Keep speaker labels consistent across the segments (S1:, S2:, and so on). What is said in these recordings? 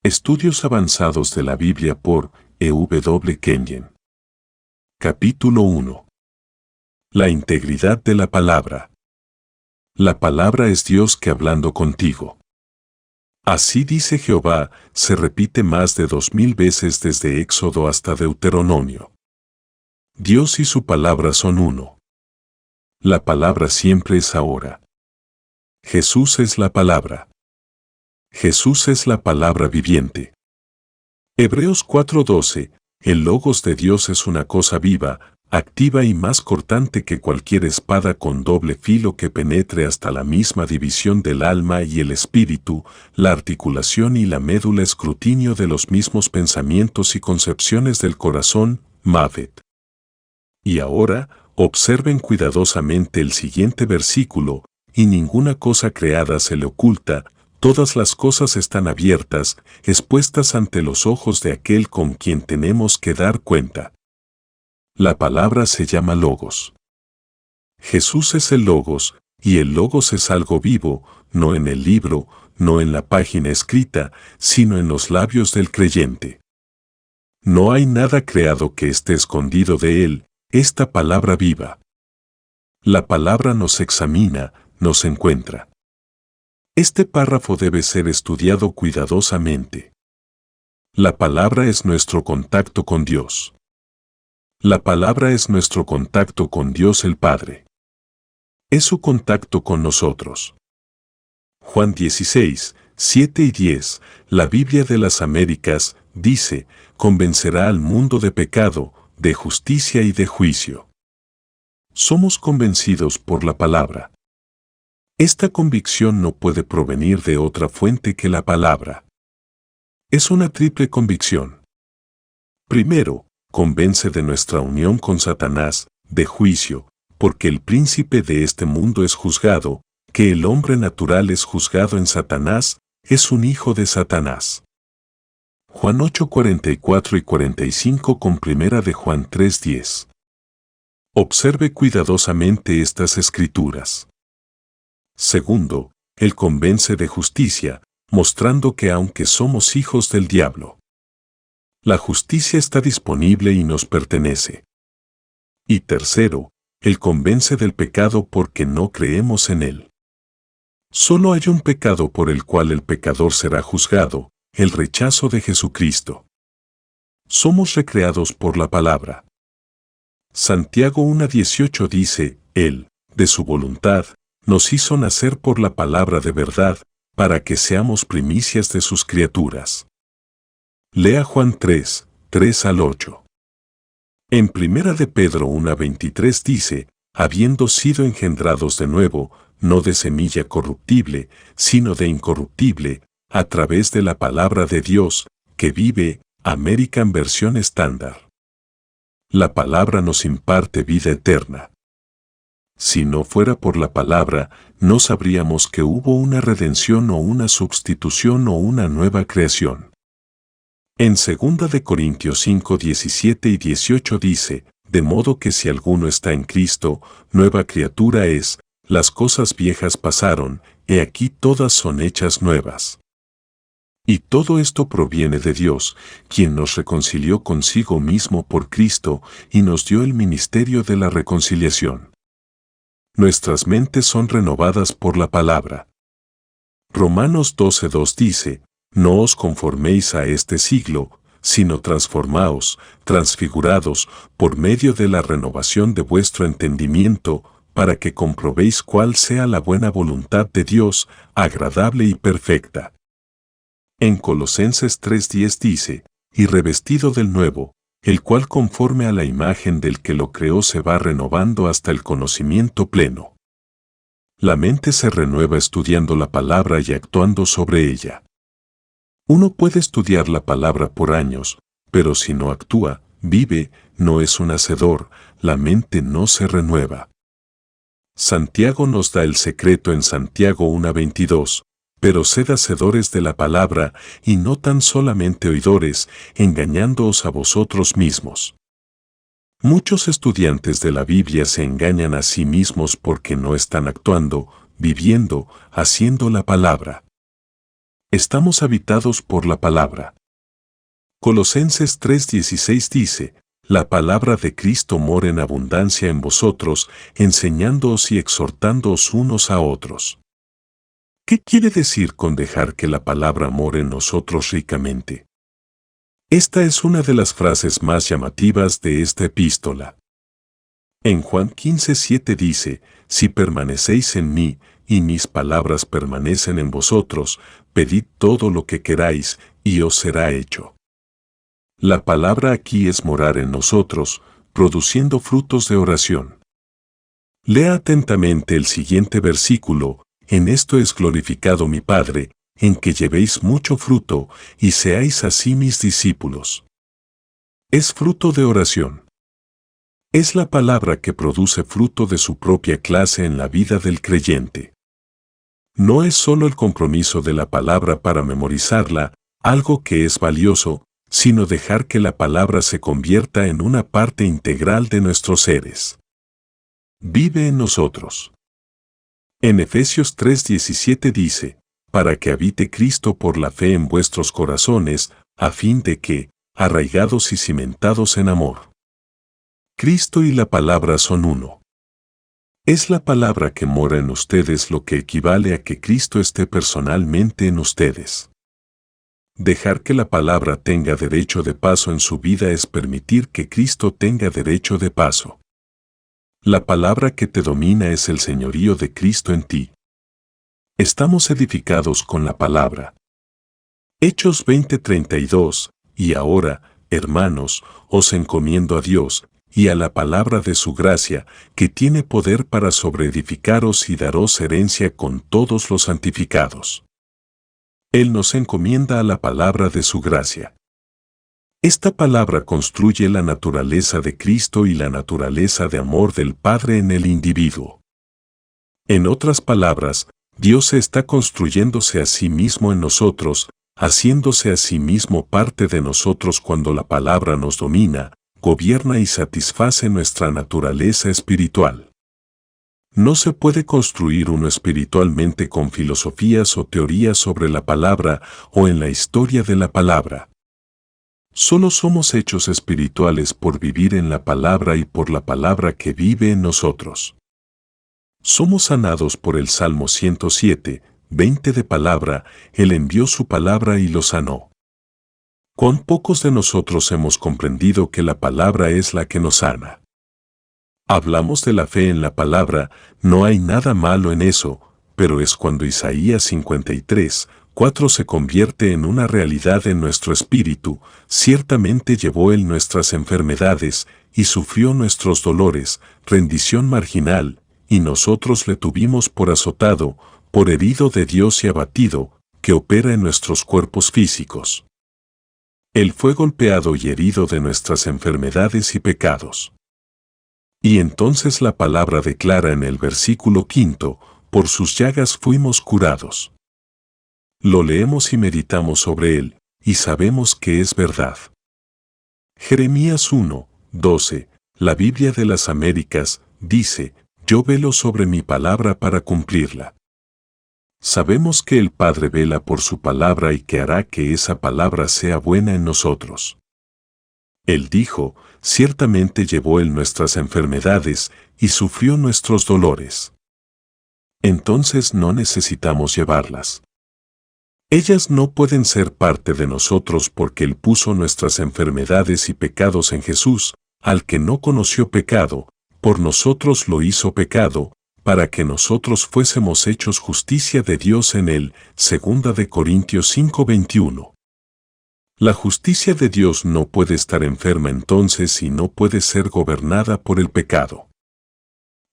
S1: Estudios avanzados de la Biblia por E.W. Kenyon. Capítulo 1. La integridad de la palabra. La palabra es Dios que hablando contigo. Así dice Jehová, se repite más de 2000 veces desde Éxodo hasta Deuteronomio. Dios y su palabra son uno. La palabra siempre es ahora. Jesús es la palabra. Jesús es la palabra viviente. Hebreos 4:12. El Logos de Dios es una cosa viva, activa y más cortante que cualquier espada con doble filo que penetre hasta la misma división del alma y el espíritu, la articulación y la médula, escrutinio de los mismos pensamientos y concepciones del corazón. Mavet. Y ahora, observen cuidadosamente el siguiente versículo, y ninguna cosa creada se le oculta. Todas las cosas están abiertas, expuestas ante los ojos de aquel con quien tenemos que dar cuenta. La palabra se llama Logos. Jesús es el Logos, y el Logos es algo vivo, no en el libro, no en la página escrita, sino en los labios del creyente. No hay nada creado que esté escondido de él, esta palabra viva. La palabra nos examina, nos encuentra. Este párrafo debe ser estudiado cuidadosamente. La palabra es nuestro contacto con Dios. La palabra es nuestro contacto con Dios el Padre. Es su contacto con nosotros. Juan 16, 7 y 10, la Biblia de las Américas, dice, convencerá al mundo de pecado, de justicia y de juicio. Somos convencidos por la palabra. Esta convicción no puede provenir de otra fuente que la palabra. Es una triple convicción. Primero, convence de nuestra unión con Satanás, de juicio, porque el príncipe de este mundo es juzgado, que el hombre natural es juzgado en Satanás, es un hijo de Satanás. Juan 8:44 y 45 con primera de Juan 3:10. Observe cuidadosamente estas escrituras. Segundo, él convence de justicia, mostrando que aunque somos hijos del diablo, la justicia está disponible y nos pertenece. Y tercero, él convence del pecado porque no creemos en él. Solo hay un pecado por el cual el pecador será juzgado, el rechazo de Jesucristo. Somos recreados por la palabra. Santiago 1:18 dice, Él, de su voluntad, nos hizo nacer por la palabra de verdad, para que seamos primicias de sus criaturas. Lea Juan 3, 3 al 8. En primera de Pedro 1:23 dice, habiendo sido engendrados de nuevo, no de semilla corruptible, sino de incorruptible, a través de la palabra de Dios, que vive, American Versión Estándar. La palabra nos imparte vida eterna. Si no fuera por la palabra, no sabríamos que hubo una redención o una sustitución o una nueva creación. En 2 de Corintios 5, 17 y 18 dice, de modo que si alguno está en Cristo, nueva criatura es, las cosas viejas pasaron, he aquí todas son hechas nuevas. Y todo esto proviene de Dios, quien nos reconcilió consigo mismo por Cristo y nos dio el ministerio de la reconciliación. Nuestras mentes son renovadas por la palabra. Romanos 12:2 dice, no os conforméis a este siglo, sino transformaos, transfigurados, por medio de la renovación de vuestro entendimiento, para que comprobéis cuál sea la buena voluntad de Dios, agradable y perfecta. En Colosenses 3:10 dice, y revestido del nuevo, el cual conforme a la imagen del que lo creó se va renovando hasta el conocimiento pleno. La mente se renueva estudiando la palabra y actuando sobre ella. Uno puede estudiar la palabra por años, pero si no actúa, vive, no es un hacedor, la mente no se renueva. Santiago nos da el secreto en Santiago 1:22. Pero sed hacedores de la palabra, y no tan solamente oidores, engañándoos a vosotros mismos. Muchos estudiantes de la Biblia se engañan a sí mismos porque no están actuando, viviendo, haciendo la palabra. Estamos habitados por la palabra. Colosenses 3:16 dice, la palabra de Cristo mora en abundancia en vosotros, enseñándoos y exhortándoos unos a otros. ¿Qué quiere decir con dejar que la palabra more en nosotros ricamente? Esta es una de las frases más llamativas de esta epístola. En Juan 15:7 dice, si permanecéis en mí, y mis palabras permanecen en vosotros, pedid todo lo que queráis, y os será hecho. La palabra aquí es morar en nosotros, produciendo frutos de oración. Lea atentamente el siguiente versículo, en esto es glorificado mi Padre, en que llevéis mucho fruto, y seáis así mis discípulos. Es fruto de oración. Es la palabra que produce fruto de su propia clase en la vida del creyente. No es solo el compromiso de la palabra para memorizarla, algo que es valioso, sino dejar que la palabra se convierta en una parte integral de nuestros seres. Vive en nosotros. En Efesios 3:17 dice, para que habite Cristo por la fe en vuestros corazones, a fin de que, arraigados y cimentados en amor. Cristo y la palabra son uno. Es la palabra que mora en ustedes lo que equivale a que Cristo esté personalmente en ustedes. Dejar que la palabra tenga derecho de paso en su vida es permitir que Cristo tenga derecho de paso. La palabra que te domina es el señorío de Cristo en ti. Estamos edificados con la palabra. Hechos 20:32, y ahora, hermanos, os encomiendo a Dios, y a la palabra de su gracia, que tiene poder para sobreedificaros y daros herencia con todos los santificados. Él nos encomienda a la palabra de su gracia. Esta palabra construye la naturaleza de Cristo y la naturaleza de amor del Padre en el individuo. En otras palabras, Dios está construyéndose a sí mismo en nosotros, haciéndose a sí mismo parte de nosotros cuando la palabra nos domina, gobierna y satisface nuestra naturaleza espiritual. No se puede construir uno espiritualmente con filosofías o teorías sobre la palabra o en la historia de la palabra. Solo somos hechos espirituales por vivir en la palabra y por la palabra que vive en nosotros. Somos sanados por el Salmo 107:20 de palabra, Él envió su palabra y lo sanó. ¿Cuán pocos de nosotros hemos comprendido que la palabra es la que nos sana? Hablamos de la fe en la palabra, no hay nada malo en eso, pero es cuando Isaías 53:4 se convierte en una realidad en nuestro espíritu, ciertamente llevó Él nuestras enfermedades, y sufrió nuestros dolores, rendición marginal, y nosotros le tuvimos por azotado, por herido de Dios y abatido, que opera en nuestros cuerpos físicos. Él fue golpeado y herido de nuestras enfermedades y pecados. Y entonces la palabra declara en el versículo 5, por sus llagas fuimos curados. Lo leemos y meditamos sobre él, y sabemos que es verdad. Jeremías 1:12, la Biblia de las Américas, dice, yo velo sobre mi palabra para cumplirla. Sabemos que el Padre vela por su palabra y que hará que esa palabra sea buena en nosotros. Él dijo, ciertamente llevó Él nuestras enfermedades y sufrió nuestros dolores. Entonces no necesitamos llevarlas. Ellas no pueden ser parte de nosotros porque Él puso nuestras enfermedades y pecados en Jesús, al que no conoció pecado, por nosotros lo hizo pecado, para que nosotros fuésemos hechos justicia de Dios en Él. 2 de Corintios 5:21. La justicia de Dios no puede estar enferma entonces y no puede ser gobernada por el pecado.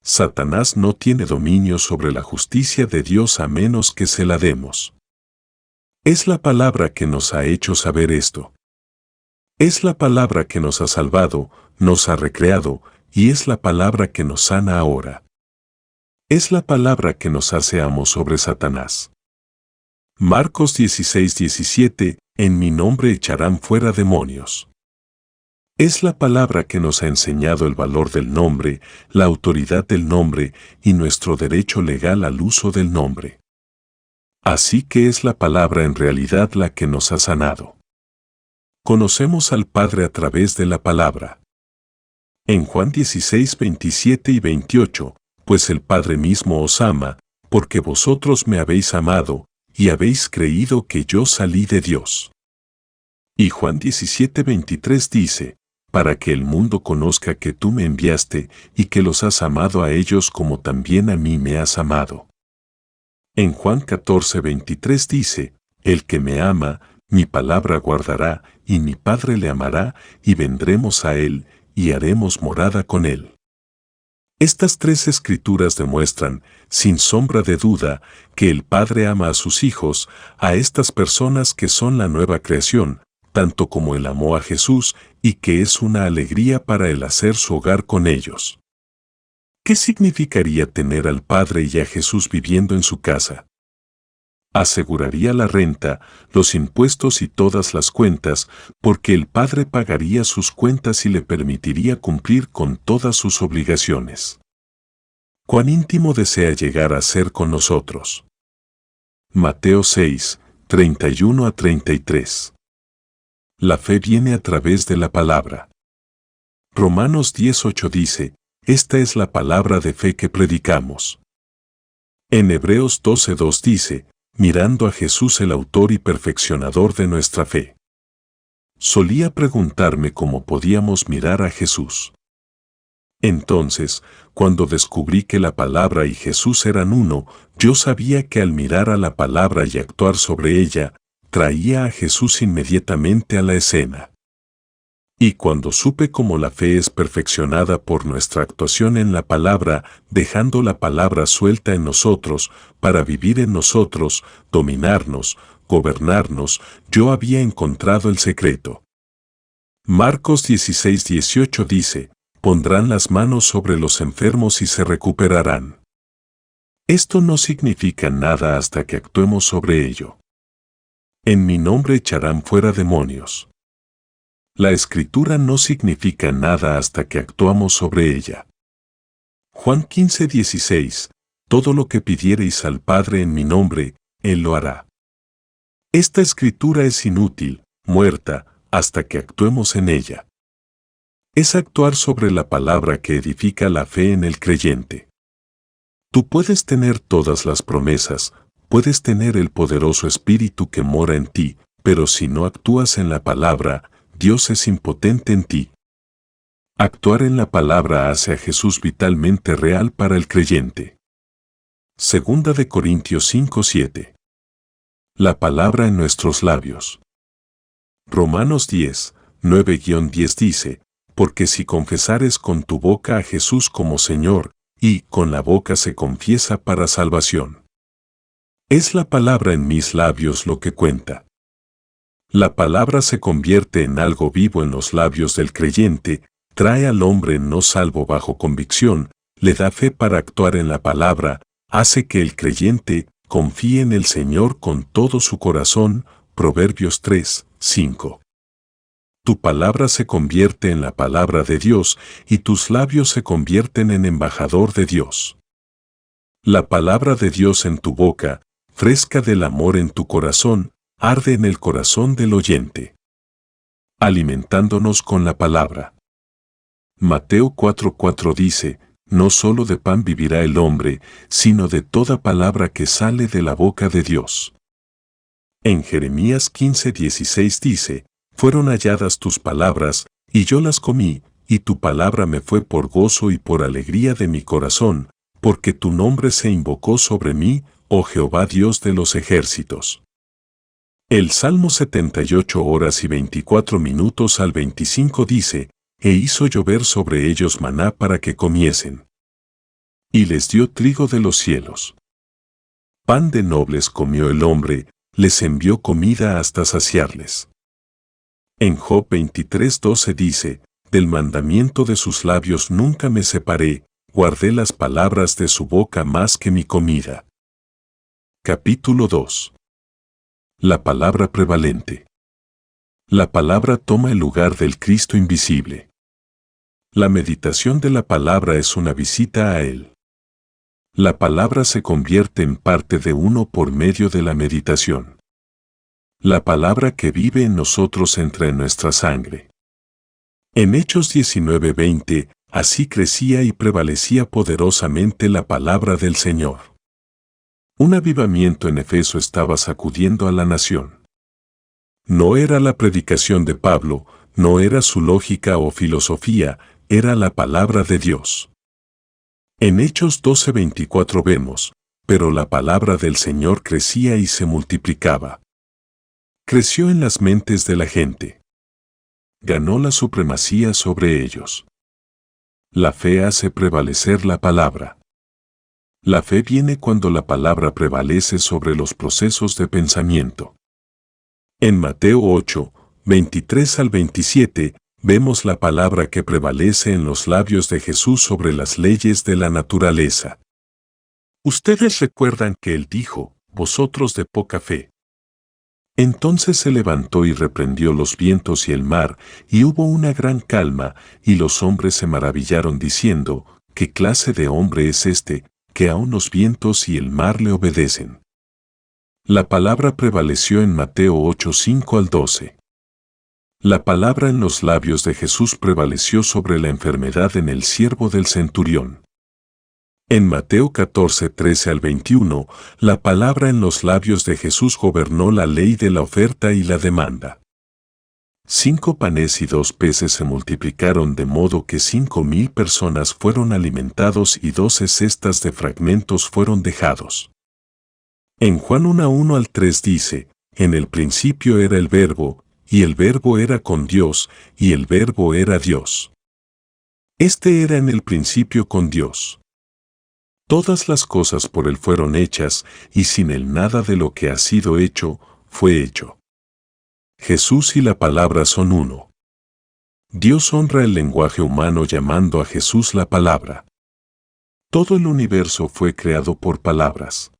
S1: Satanás no tiene dominio sobre la justicia de Dios a menos que se la demos. Es la palabra que nos ha hecho saber esto. Es la palabra que nos ha salvado, nos ha recreado, y es la palabra que nos sana ahora. Es la palabra que nos hace amos sobre Satanás. Marcos 16:17, en mi nombre echarán fuera demonios. Es la palabra que nos ha enseñado el valor del nombre, la autoridad del nombre y nuestro derecho legal al uso del nombre. Así que es la palabra en realidad la que nos ha sanado. Conocemos al Padre a través de la palabra. En Juan 16, 27 y 28, pues el Padre mismo os ama, porque vosotros me habéis amado, y habéis creído que yo salí de Dios. Y Juan 17, 23 dice, para que el mundo conozca que tú me enviaste, y que los has amado a ellos como también a mí me has amado. En Juan 14, 23 dice, el que me ama, mi palabra guardará, y mi Padre le amará, y vendremos a él, y haremos morada con él. Estas tres escrituras demuestran, sin sombra de duda, que el Padre ama a sus hijos, a estas personas que son la nueva creación, tanto como él amó a Jesús, y que es una alegría para él hacer su hogar con ellos. ¿Qué significaría tener al Padre y a Jesús viviendo en su casa? Aseguraría la renta, los impuestos y todas las cuentas, porque el Padre pagaría sus cuentas y le permitiría cumplir con todas sus obligaciones. ¿Cuán íntimo desea llegar a ser con nosotros? Mateo 6, 31 a 33. La fe viene a través de la palabra. Romanos 10:8 dice, esta es la palabra de fe que predicamos. En Hebreos 12:2 dice, mirando a Jesús el autor y perfeccionador de nuestra fe. Solía preguntarme cómo podíamos mirar a Jesús. Entonces, cuando descubrí que la palabra y Jesús eran uno, yo sabía que al mirar a la palabra y actuar sobre ella, traía a Jesús inmediatamente a la escena. Y cuando supe cómo la fe es perfeccionada por nuestra actuación en la palabra, dejando la palabra suelta en nosotros, para vivir en nosotros, dominarnos, gobernarnos, yo había encontrado el secreto. Marcos 16:18 dice, pondrán las manos sobre los enfermos y se recuperarán. Esto no significa nada hasta que actuemos sobre ello. En mi nombre echarán fuera demonios. La escritura no significa nada hasta que actuamos sobre ella. Juan 15:16, todo lo que pidiereis al Padre en mi nombre, Él lo hará. Esta escritura es inútil, muerta, hasta que actuemos en ella. Es actuar sobre la palabra que edifica la fe en el creyente. Tú puedes tener todas las promesas, puedes tener el poderoso Espíritu que mora en ti, pero si no actúas en la palabra, Dios es impotente en ti. Actuar en la palabra hace a Jesús vitalmente real para el creyente. Segunda de Corintios 5:7. La palabra en nuestros labios. Romanos 10, 9-10 dice, porque si confesares con tu boca a Jesús como Señor, y con la boca se confiesa para salvación. Es la palabra en mis labios lo que cuenta. La palabra se convierte en algo vivo en los labios del creyente, trae al hombre no salvo bajo convicción, le da fe para actuar en la palabra, hace que el creyente confíe en el Señor con todo su corazón. Proverbios 3:5. Tu palabra se convierte en la palabra de Dios y tus labios se convierten en embajador de Dios. La palabra de Dios en tu boca, fresca del amor en tu corazón, arde en el corazón del oyente. Alimentándonos con la palabra. Mateo 4:4 dice, no solo de pan vivirá el hombre, sino de toda palabra que sale de la boca de Dios. En Jeremías 15:16 dice, fueron halladas tus palabras, y yo las comí, y tu palabra me fue por gozo y por alegría de mi corazón, porque tu nombre se invocó sobre mí, oh Jehová Dios de los ejércitos. El Salmo 78:24 al 25 dice, e hizo llover sobre ellos maná para que comiesen. Y les dio trigo de los cielos. Pan de nobles comió el hombre, les envió comida hasta saciarles. En Job 23:12 dice, del mandamiento de sus labios nunca me separé, guardé las palabras de su boca más que mi comida. Capítulo 2. La palabra prevalente. La palabra toma el lugar del Cristo invisible. La meditación de la palabra es una visita a Él. La palabra se convierte en parte de uno por medio de la meditación. La palabra que vive en nosotros entra en nuestra sangre. En Hechos 19:20, así crecía y prevalecía poderosamente la palabra del Señor. Un avivamiento en Efeso estaba sacudiendo a la nación. No era la predicación de Pablo, no era su lógica o filosofía, era la palabra de Dios. En Hechos 12:24 vemos, pero la palabra del Señor crecía y se multiplicaba. Creció en las mentes de la gente. Ganó la supremacía sobre ellos. La fe hace prevalecer la palabra. La fe viene cuando la palabra prevalece sobre los procesos de pensamiento. En Mateo 8, 23 al 27, vemos la palabra que prevalece en los labios de Jesús sobre las leyes de la naturaleza. Ustedes recuerdan que él dijo, vosotros de poca fe. Entonces se levantó y reprendió los vientos y el mar, y hubo una gran calma, y los hombres se maravillaron diciendo, ¿qué clase de hombre es este, que aun los vientos y el mar le obedecen? La palabra prevaleció en Mateo 8, 5 al 12. La palabra en los labios de Jesús prevaleció sobre la enfermedad en el siervo del centurión. En Mateo 14, 13 al 21, la palabra en los labios de Jesús gobernó la ley de la oferta y la demanda. 5 panes y 2 peces se multiplicaron de modo que 5,000 personas fueron alimentados y 12 cestas de fragmentos fueron dejados. En Juan 1, 1 al 3 dice, en el principio era el Verbo, y el Verbo era con Dios, y el Verbo era Dios. Este era en el principio con Dios. Todas las cosas por él fueron hechas, y sin él nada de lo que ha sido hecho, fue hecho. Jesús y la palabra son uno. Dios honra el lenguaje humano llamando a Jesús la palabra. Todo el universo fue creado por palabras.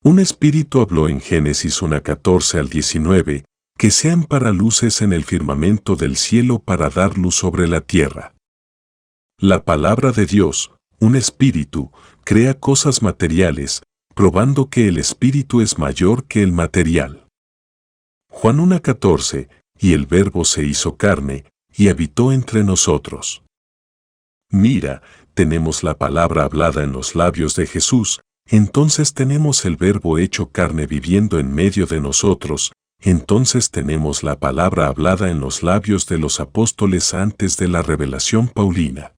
S1: Un espíritu habló en Génesis 1, 14 al 19, que sean para luces en el firmamento del cielo para dar luz sobre la tierra. La palabra de Dios, un espíritu, crea cosas materiales, probando que el espíritu es mayor que el material. Juan 1:14, y el Verbo se hizo carne, y habitó entre nosotros. Mira, tenemos la palabra hablada en los labios de Jesús, entonces tenemos el Verbo hecho carne viviendo en medio de nosotros, entonces tenemos la palabra hablada en los labios de los apóstoles antes de la revelación paulina.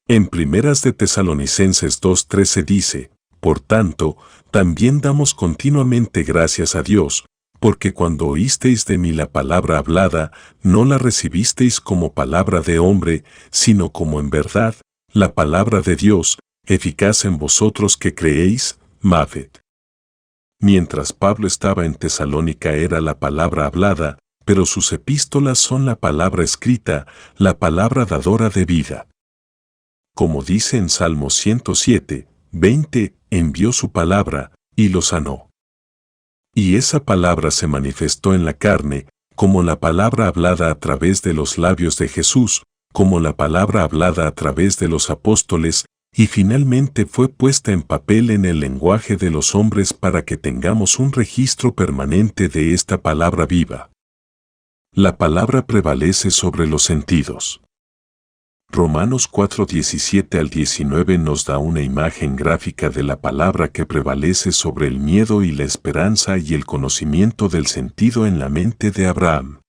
S1: En Primeras de Tesalonicenses 2:13 dice, por tanto, también damos continuamente gracias a Dios, porque cuando oísteis de mí la palabra hablada, no la recibisteis como palabra de hombre, sino como en verdad, la palabra de Dios, eficaz en vosotros que creéis, Mafet. Mientras Pablo estaba en Tesalónica era la palabra hablada, pero sus epístolas son la palabra escrita, la palabra dadora de vida. Como dice en Salmo 107, 20, envió su palabra, y lo sanó. Y esa palabra se manifestó en la carne, como la palabra hablada a través de los labios de Jesús, como la palabra hablada a través de los apóstoles, y finalmente fue puesta en papel en el lenguaje de los hombres para que tengamos un registro permanente de esta palabra viva. La palabra prevalece sobre los sentidos. Romanos 4, 17 al 19 nos da una imagen gráfica de la palabra que prevalece sobre el miedo y la esperanza y el conocimiento del sentido en la mente de Abraham.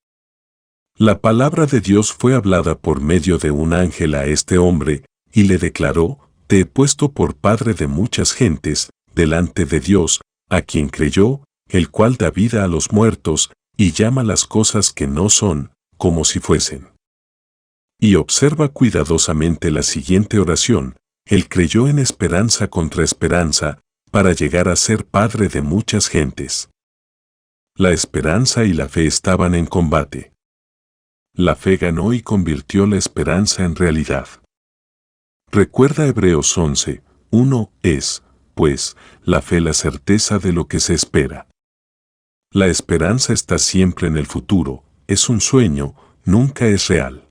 S1: La palabra de Dios fue hablada por medio de un ángel a este hombre, y le declaró, te he puesto por padre de muchas gentes, delante de Dios, a quien creyó, el cual da vida a los muertos, y llama las cosas que no son, como si fuesen. Y observa cuidadosamente la siguiente oración, él creyó en esperanza contra esperanza, para llegar a ser padre de muchas gentes. La esperanza y la fe estaban en combate. La fe ganó y convirtió la esperanza en realidad. Recuerda Hebreos 11, 1, es, pues, la fe la certeza de lo que se espera. La esperanza está siempre en el futuro, es un sueño, nunca es real.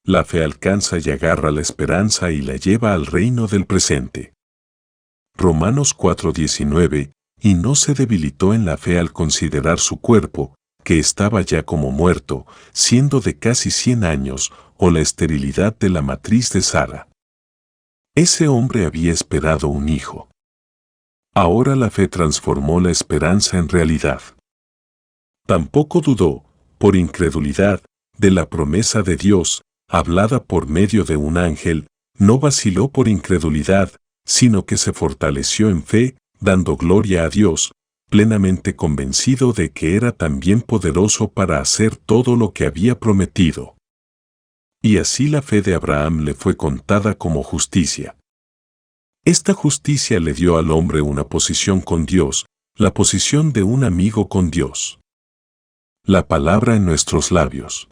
S1: La fe alcanza y agarra la esperanza y la lleva al reino del presente. Romanos 4:19, y no se debilitó en la fe al considerar su cuerpo, que estaba ya como muerto, siendo de casi 100 años, o la esterilidad de la matriz de Sara. Ese hombre había esperado un hijo. Ahora la fe transformó la esperanza en realidad. Tampoco dudó, por incredulidad, de la promesa de Dios, hablada por medio de un ángel, no vaciló por incredulidad, sino que se fortaleció en fe, dando gloria a Dios, plenamente convencido de que era también poderoso para hacer todo lo que había prometido. Y así la fe de Abraham le fue contada como justicia. Esta justicia le dio al hombre una posición con Dios, la posición de un amigo con Dios. La palabra en nuestros labios.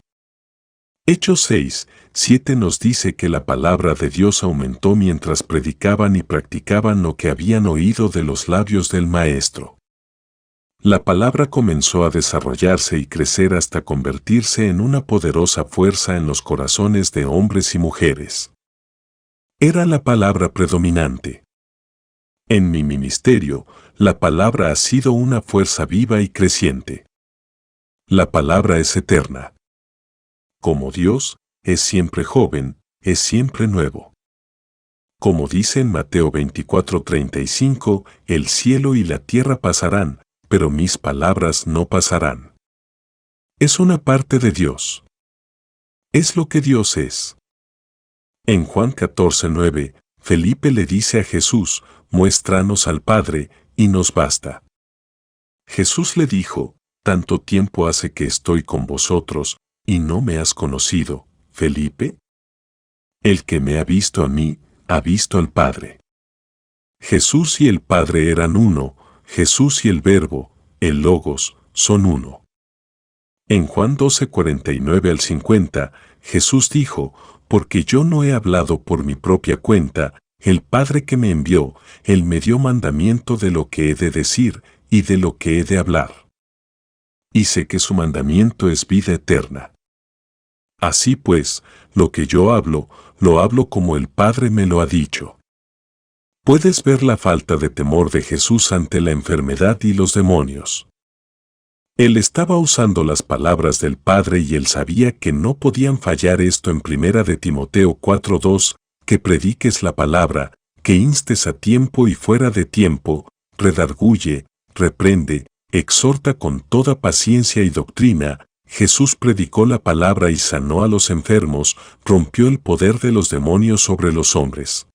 S1: Hechos 6:7 nos dice que la palabra de Dios aumentó mientras predicaban y practicaban lo que habían oído de los labios del Maestro. La palabra comenzó a desarrollarse y crecer hasta convertirse en una poderosa fuerza en los corazones de hombres y mujeres. Era la palabra predominante. En mi ministerio, la palabra ha sido una fuerza viva y creciente. La palabra es eterna. Como Dios, es siempre joven, es siempre nuevo. Como dice en Mateo 24:35, el cielo y la tierra pasarán, pero mis palabras no pasarán. Es una parte de Dios. Es lo que Dios es. En Juan 14:9, Felipe le dice a Jesús, muéstranos al Padre, y nos basta. Jesús le dijo, tanto tiempo hace que estoy con vosotros, y no me has conocido, Felipe. El que me ha visto a mí, ha visto al Padre. Jesús y el Padre eran uno, Jesús y el Verbo, el Logos, son uno. En Juan 12:49-50, Jesús dijo, porque yo no he hablado por mi propia cuenta, el Padre que me envió, Él me dio mandamiento de lo que he de decir y de lo que he de hablar. Y sé que su mandamiento es vida eterna. Así pues, lo que yo hablo, lo hablo como el Padre me lo ha dicho. Puedes ver la falta de temor de Jesús ante la enfermedad y los demonios. Él estaba usando las palabras del Padre y él sabía que no podían fallar esto en 1 de Timoteo 4:2, que prediques la palabra, que instes a tiempo y fuera de tiempo, redarguye, reprende, exhorta con toda paciencia y doctrina. Jesús predicó la palabra y sanó a los enfermos, rompió el poder de los demonios sobre los hombres.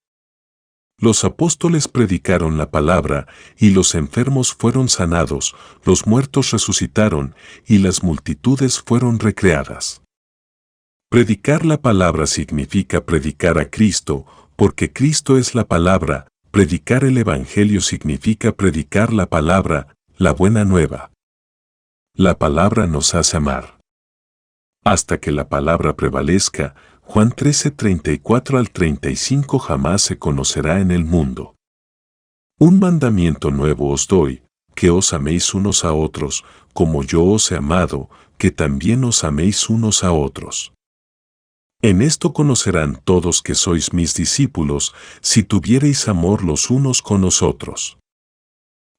S1: Los apóstoles predicaron la palabra, y los enfermos fueron sanados, los muertos resucitaron, y las multitudes fueron recreadas. Predicar la palabra significa predicar a Cristo, porque Cristo es la palabra. Predicar el Evangelio significa predicar la palabra, la buena nueva. La palabra nos hace amar. Hasta que la palabra prevalezca, Juan 13:34-35 jamás se conocerá en el mundo. Un mandamiento nuevo os doy, que os améis unos a otros, como yo os he amado, que también os améis unos a otros. En esto conocerán todos que sois mis discípulos, si tuviereis amor los unos con los otros.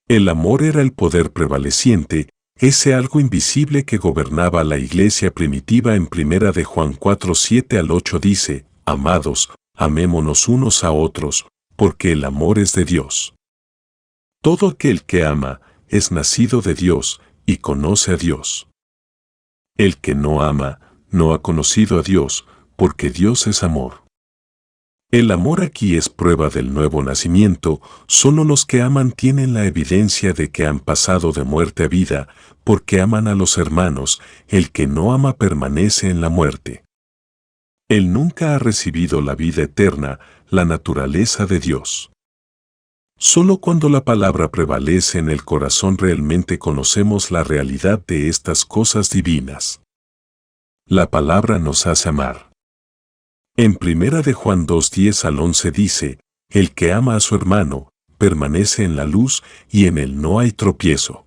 S1: El amor era el poder prevaleciente, ese algo invisible que gobernaba la iglesia primitiva. En 1 de Juan 4:7-8 dice, amados, amémonos unos a otros, porque el amor es de Dios. Todo aquel que ama, es nacido de Dios, y conoce a Dios. El que no ama, no ha conocido a Dios, porque Dios es amor. El amor aquí es prueba del nuevo nacimiento, solo los que aman tienen la evidencia de que han pasado de muerte a vida, porque aman a los hermanos. El que no ama permanece en la muerte. Él nunca ha recibido la vida eterna, la naturaleza de Dios. Solo cuando la palabra prevalece en el corazón realmente conocemos la realidad de estas cosas divinas. La palabra nos hace amar. En 1 de Juan 2:10-11 dice, el que ama a su hermano, permanece en la luz y en él no hay tropiezo.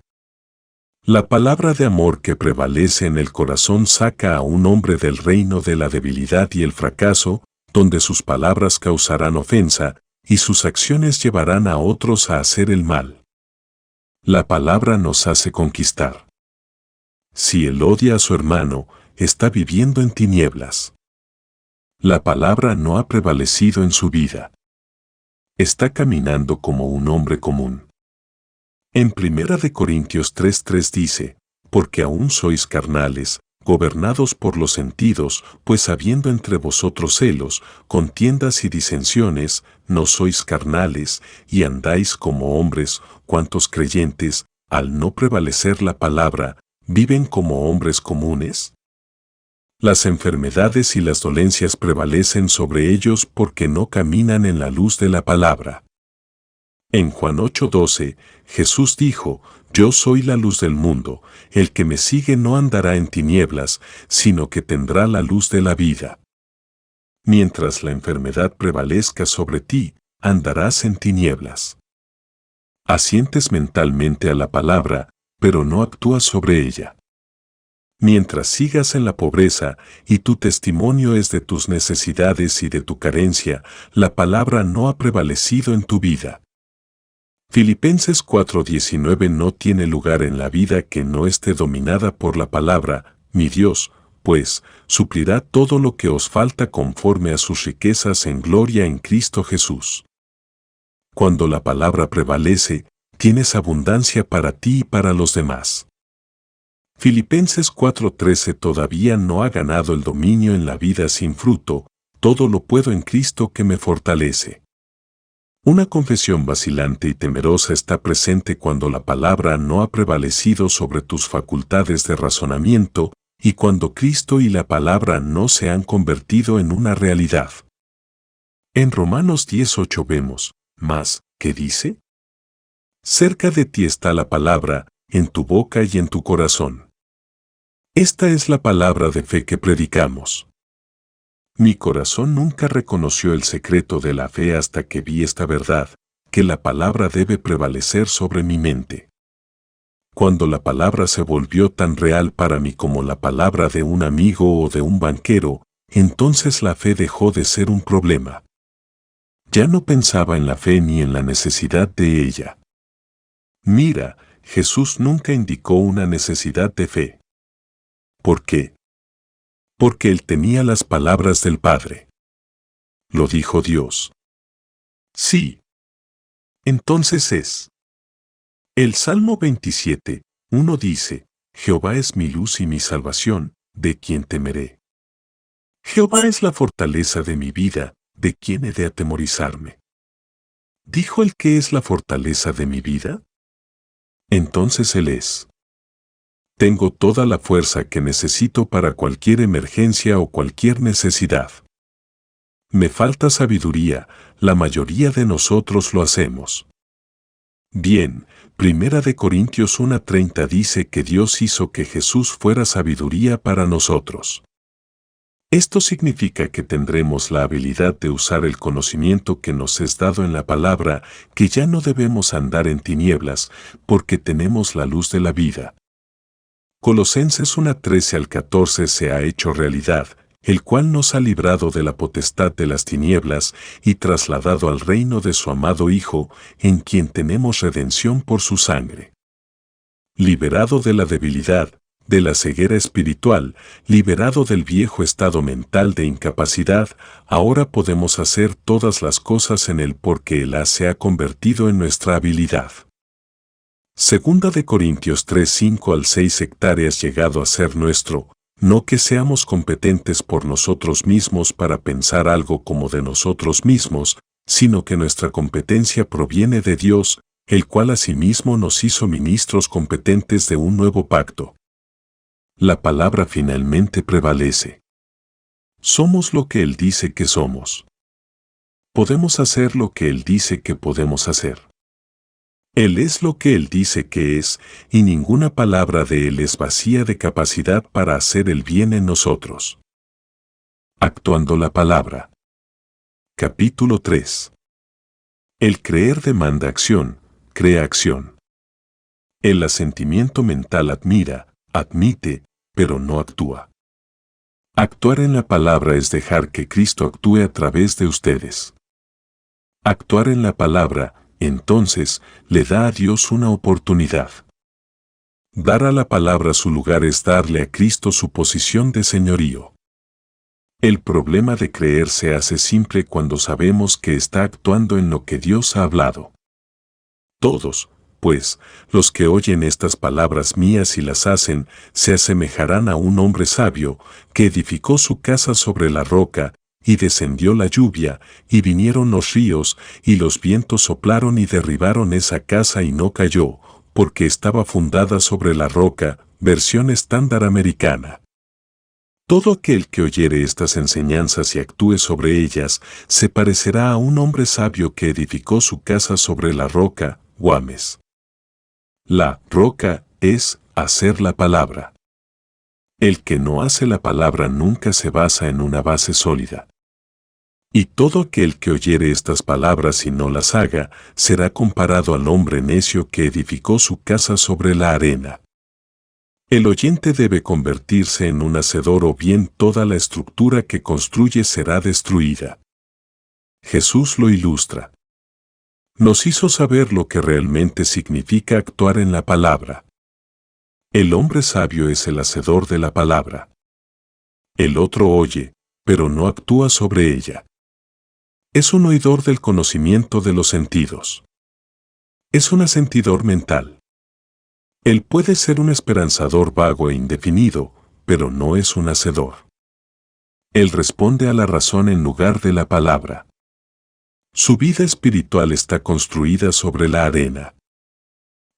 S1: La palabra de amor que prevalece en el corazón saca a un hombre del reino de la debilidad y el fracaso, donde sus palabras causarán ofensa, y sus acciones llevarán a otros a hacer el mal. La palabra nos hace conquistar. Si él odia a su hermano, está viviendo en tinieblas. La palabra no ha prevalecido en su vida. Está caminando como un hombre común. En 1 Corintios 3:3 dice, porque aún sois carnales, gobernados por los sentidos, pues habiendo entre vosotros celos, contiendas y disensiones, no sois carnales, y andáis como hombres, cuantos creyentes, al no prevalecer la palabra, viven como hombres comunes. Las enfermedades y las dolencias prevalecen sobre ellos porque no caminan en la luz de la palabra. En Juan 8:12, Jesús dijo, yo soy la luz del mundo, el que me sigue no andará en tinieblas, sino que tendrá la luz de la vida. Mientras la enfermedad prevalezca sobre ti, andarás en tinieblas. Asientes mentalmente a la palabra, pero no actúas sobre ella. Mientras sigas en la pobreza y tu testimonio es de tus necesidades y de tu carencia, la palabra no ha prevalecido en tu vida. Filipenses 4:19 no tiene lugar en la vida que no esté dominada por la palabra, mi Dios, pues, suplirá todo lo que os falta conforme a sus riquezas en gloria en Cristo Jesús. Cuando la palabra prevalece, tienes abundancia para ti y para los demás. Filipenses 4:13 todavía no ha ganado el dominio en la vida sin fruto, todo lo puedo en Cristo que me fortalece. Una confesión vacilante y temerosa está presente cuando la palabra no ha prevalecido sobre tus facultades de razonamiento y cuando Cristo y la palabra no se han convertido en una realidad. En Romanos 10:8 vemos, mas, ¿qué dice? Cerca de ti está la palabra, en tu boca y en tu corazón. Esta es la palabra de fe que predicamos. Mi corazón nunca reconoció el secreto de la fe hasta que vi esta verdad, que la palabra debe prevalecer sobre mi mente. Cuando la palabra se volvió tan real para mí como la palabra de un amigo o de un banquero, entonces la fe dejó de ser un problema. Ya no pensaba en la fe ni en la necesidad de ella. Mira, Jesús nunca indicó una necesidad de fe. ¿Por qué? Porque él tenía las palabras del Padre. ¿Lo dijo Dios? Sí. Entonces es. El Salmo 27:1 dice, Jehová es mi luz y mi salvación, ¿de quién temeré? Jehová es la fortaleza de mi vida, ¿de quién he de atemorizarme? ¿Dijo el que es la fortaleza de mi vida? Entonces él es. Tengo toda la fuerza que necesito para cualquier emergencia o cualquier necesidad. Me falta sabiduría, la mayoría de nosotros lo hacemos. Bien, 1 Corintios 1:30 dice que Dios hizo que Jesús fuera sabiduría para nosotros. Esto significa que tendremos la habilidad de usar el conocimiento que nos es dado en la palabra, que ya no debemos andar en tinieblas, porque tenemos la luz de la vida. Colosenses 1:13-14 se ha hecho realidad, el cual nos ha librado de la potestad de las tinieblas y trasladado al reino de su amado Hijo, en quien tenemos redención por su sangre. Liberado de la debilidad, de la ceguera espiritual, liberado del viejo estado mental de incapacidad, ahora podemos hacer todas las cosas en Él porque Él se ha convertido en nuestra habilidad. Segunda de Corintios 3:5-6 hectáreas llegado a ser nuestro, no que seamos competentes por nosotros mismos para pensar algo como de nosotros mismos, sino que nuestra competencia proviene de Dios, el cual asimismo nos hizo ministros competentes de un nuevo pacto. La palabra finalmente prevalece. Somos lo que Él dice que somos. Podemos hacer lo que Él dice que podemos hacer. Él es lo que Él dice que es, y ninguna palabra de Él es vacía de capacidad para hacer el bien en nosotros. Actuando la palabra. Capítulo 3. El creer demanda acción, crea acción. El asentimiento mental admira, admite, pero no actúa. Actuar en la palabra es dejar que Cristo actúe a través de ustedes. Actuar en la palabra, entonces, le da a Dios una oportunidad. Dar a la palabra su lugar es darle a Cristo su posición de señorío. El problema de creer se hace simple cuando sabemos que está actuando en lo que Dios ha hablado. Todos, pues, los que oyen estas palabras mías y las hacen, se asemejarán a un hombre sabio, que edificó su casa sobre la roca, y descendió la lluvia, y vinieron los ríos, y los vientos soplaron y derribaron esa casa y no cayó, porque estaba fundada sobre la roca. Versión estándar americana. Todo aquel que oyere estas enseñanzas y actúe sobre ellas, se parecerá a un hombre sabio que edificó su casa sobre la roca. Guames. La roca es hacer la palabra. El que no hace la palabra nunca se basa en una base sólida. Y todo aquel que oyere estas palabras y no las haga, será comparado al hombre necio que edificó su casa sobre la arena. El oyente debe convertirse en un hacedor o bien toda la estructura que construye será destruida. Jesús lo ilustra. Nos hizo saber lo que realmente significa actuar en la palabra. El hombre sabio es el hacedor de la palabra. El otro oye, pero no actúa sobre ella. Es un oidor del conocimiento de los sentidos. Es un asentidor mental. Él puede ser un esperanzador vago e indefinido, pero no es un hacedor. Él responde a la razón en lugar de la palabra. Su vida espiritual está construida sobre la arena.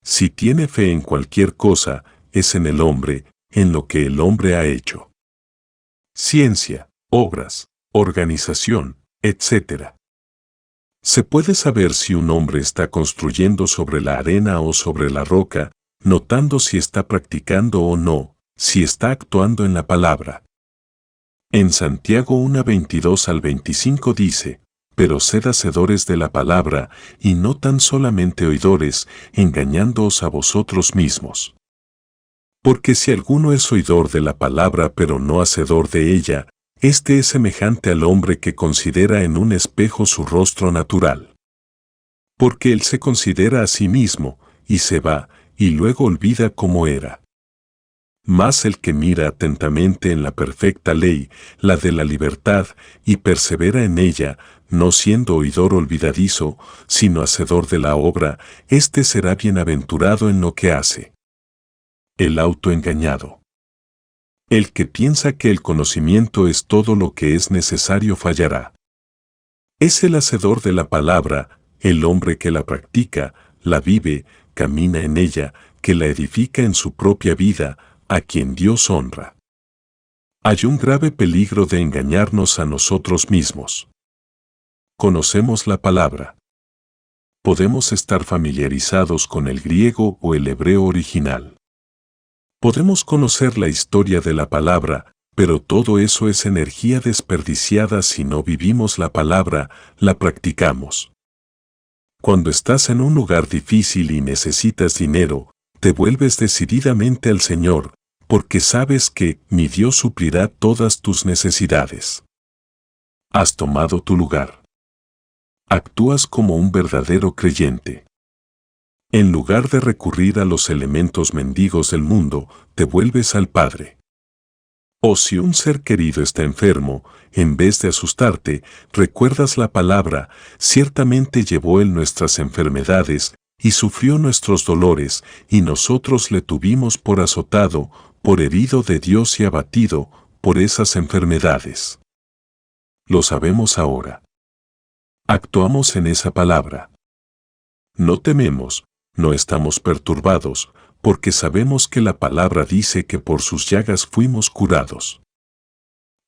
S1: Si tiene fe en cualquier cosa, es en el hombre, en lo que el hombre ha hecho. Ciencia, obras, organización, etc. Se puede saber si un hombre está construyendo sobre la arena o sobre la roca, notando si está practicando o no, si está actuando en la palabra. En Santiago 1:22 al 25 dice, pero sed hacedores de la palabra, y no tan solamente oidores, engañándoos a vosotros mismos. Porque si alguno es oidor de la palabra pero no hacedor de ella, este es semejante al hombre que considera en un espejo su rostro natural. Porque él se considera a sí mismo, y se va, y luego olvida cómo era. Mas el que mira atentamente en la perfecta ley, la de la libertad, y persevera en ella, no siendo oidor olvidadizo, sino hacedor de la obra, éste será bienaventurado en lo que hace. El autoengañado. El que piensa que el conocimiento es todo lo que es necesario fallará. Es el hacedor de la palabra, el hombre que la practica, la vive, camina en ella, que la edifica en su propia vida, a quien Dios honra. Hay un grave peligro de engañarnos a nosotros mismos. Conocemos la palabra. Podemos estar familiarizados con el griego o el hebreo original. Podemos conocer la historia de la palabra, pero todo eso es energía desperdiciada si no vivimos la palabra, la practicamos. Cuando estás en un lugar difícil y necesitas dinero, te vuelves decididamente al Señor, porque sabes que mi Dios suplirá todas tus necesidades. Has tomado tu lugar. Actúas como un verdadero creyente. En lugar de recurrir a los elementos mendigos del mundo, te vuelves al Padre. O si un ser querido está enfermo, en vez de asustarte, recuerdas la palabra, ciertamente llevó él nuestras enfermedades, y sufrió nuestros dolores, y nosotros le tuvimos por azotado, por herido de Dios y abatido, por esas enfermedades. Lo sabemos ahora. Actuamos en esa palabra. No tememos, no estamos perturbados, porque sabemos que la palabra dice que por sus llagas fuimos curados.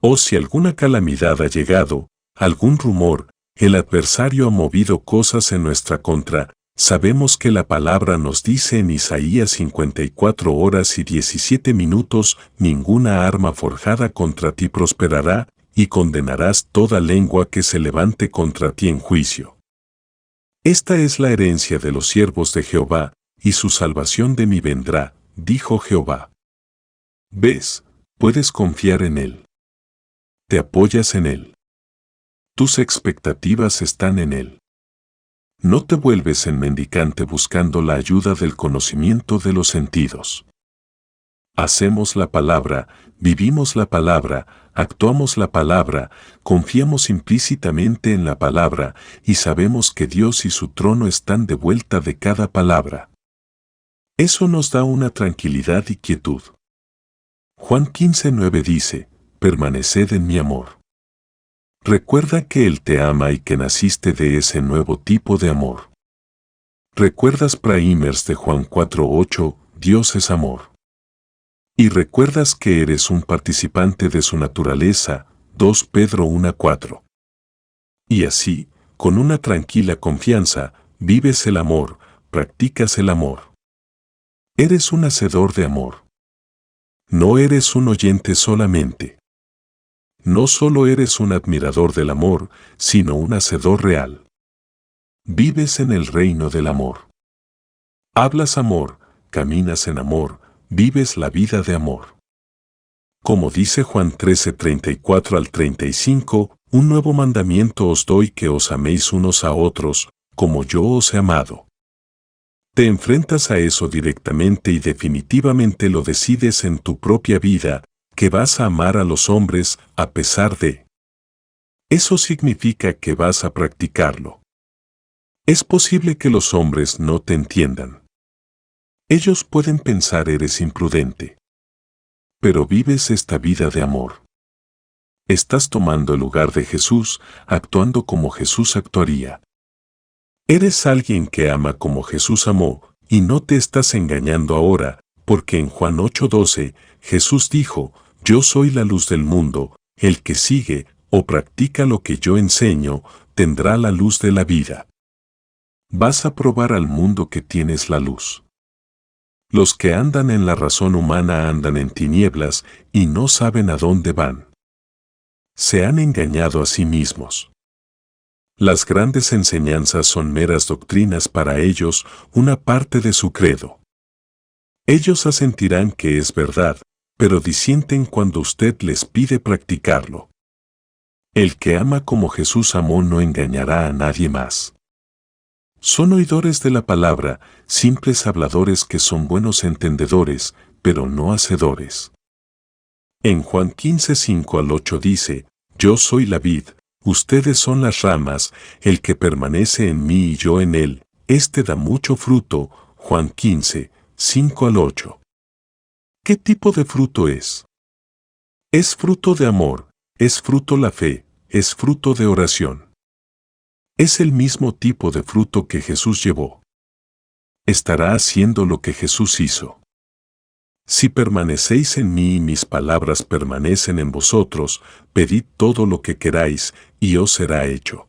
S1: O si alguna calamidad ha llegado, algún rumor, el adversario ha movido cosas en nuestra contra, sabemos que la palabra nos dice en Isaías 54 horas y 17 minutos, ninguna arma forjada contra ti prosperará, y condenarás toda lengua que se levante contra ti en juicio. Esta es la herencia de los siervos de Jehová, y su salvación de mí vendrá, dijo Jehová. ¿Ves? Puedes confiar en Él. Te apoyas en Él. Tus expectativas están en Él. No te vuelves en mendicante buscando la ayuda del conocimiento de los sentidos. Hacemos la palabra, vivimos la palabra, actuamos la palabra, confiamos implícitamente en la palabra y sabemos que Dios y su trono están de vuelta de cada palabra. Eso nos da una tranquilidad y quietud. Juan 15:9 dice, permaneced en mi amor. Recuerda que Él te ama y que naciste de ese nuevo tipo de amor. ¿Recuerdas Primers de Juan 4:8, Dios es amor? Y recuerdas que eres un participante de su naturaleza, 2 Pedro 1:4. Y así, con una tranquila confianza, vives el amor, practicas el amor. Eres un hacedor de amor. No eres un oyente solamente. No solo eres un admirador del amor, sino un hacedor real. Vives en el reino del amor. Hablas amor, caminas en amor, vives la vida de amor. Como dice Juan 13:34 al 35, un nuevo mandamiento os doy que os améis unos a otros, como yo os he amado. Te enfrentas a eso directamente y definitivamente lo decides en tu propia vida, que vas a amar a los hombres a pesar de. Eso significa que vas a practicarlo. Es posible que los hombres no te entiendan. Ellos pueden pensar eres imprudente. Pero vives esta vida de amor. Estás tomando el lugar de Jesús, actuando como Jesús actuaría. Eres alguien que ama como Jesús amó, y no te estás engañando ahora, porque en Juan 8:12, Jesús dijo, yo soy la luz del mundo, el que sigue o practica lo que yo enseño, tendrá la luz de la vida. Vas a probar al mundo que tienes la luz. Los que andan en la razón humana andan en tinieblas y no saben a dónde van. Se han engañado a sí mismos. Las grandes enseñanzas son meras doctrinas para ellos, una parte de su credo. Ellos asentirán que es verdad, pero disienten cuando usted les pide practicarlo. El que ama como Jesús amó no engañará a nadie más. Son oidores de la palabra, simples habladores que son buenos entendedores, pero no hacedores. En Juan 15:5 al 8 dice, yo soy la vid, ustedes son las ramas, el que permanece en mí y yo en él, éste da mucho fruto. Juan 15:5 al 8. ¿Qué tipo de fruto es? Es fruto de amor, es fruto la fe, es fruto de oración. Es el mismo tipo de fruto que Jesús llevó. Estará haciendo lo que Jesús hizo. Si permanecéis en mí y mis palabras permanecen en vosotros, pedid todo lo que queráis, y os será hecho.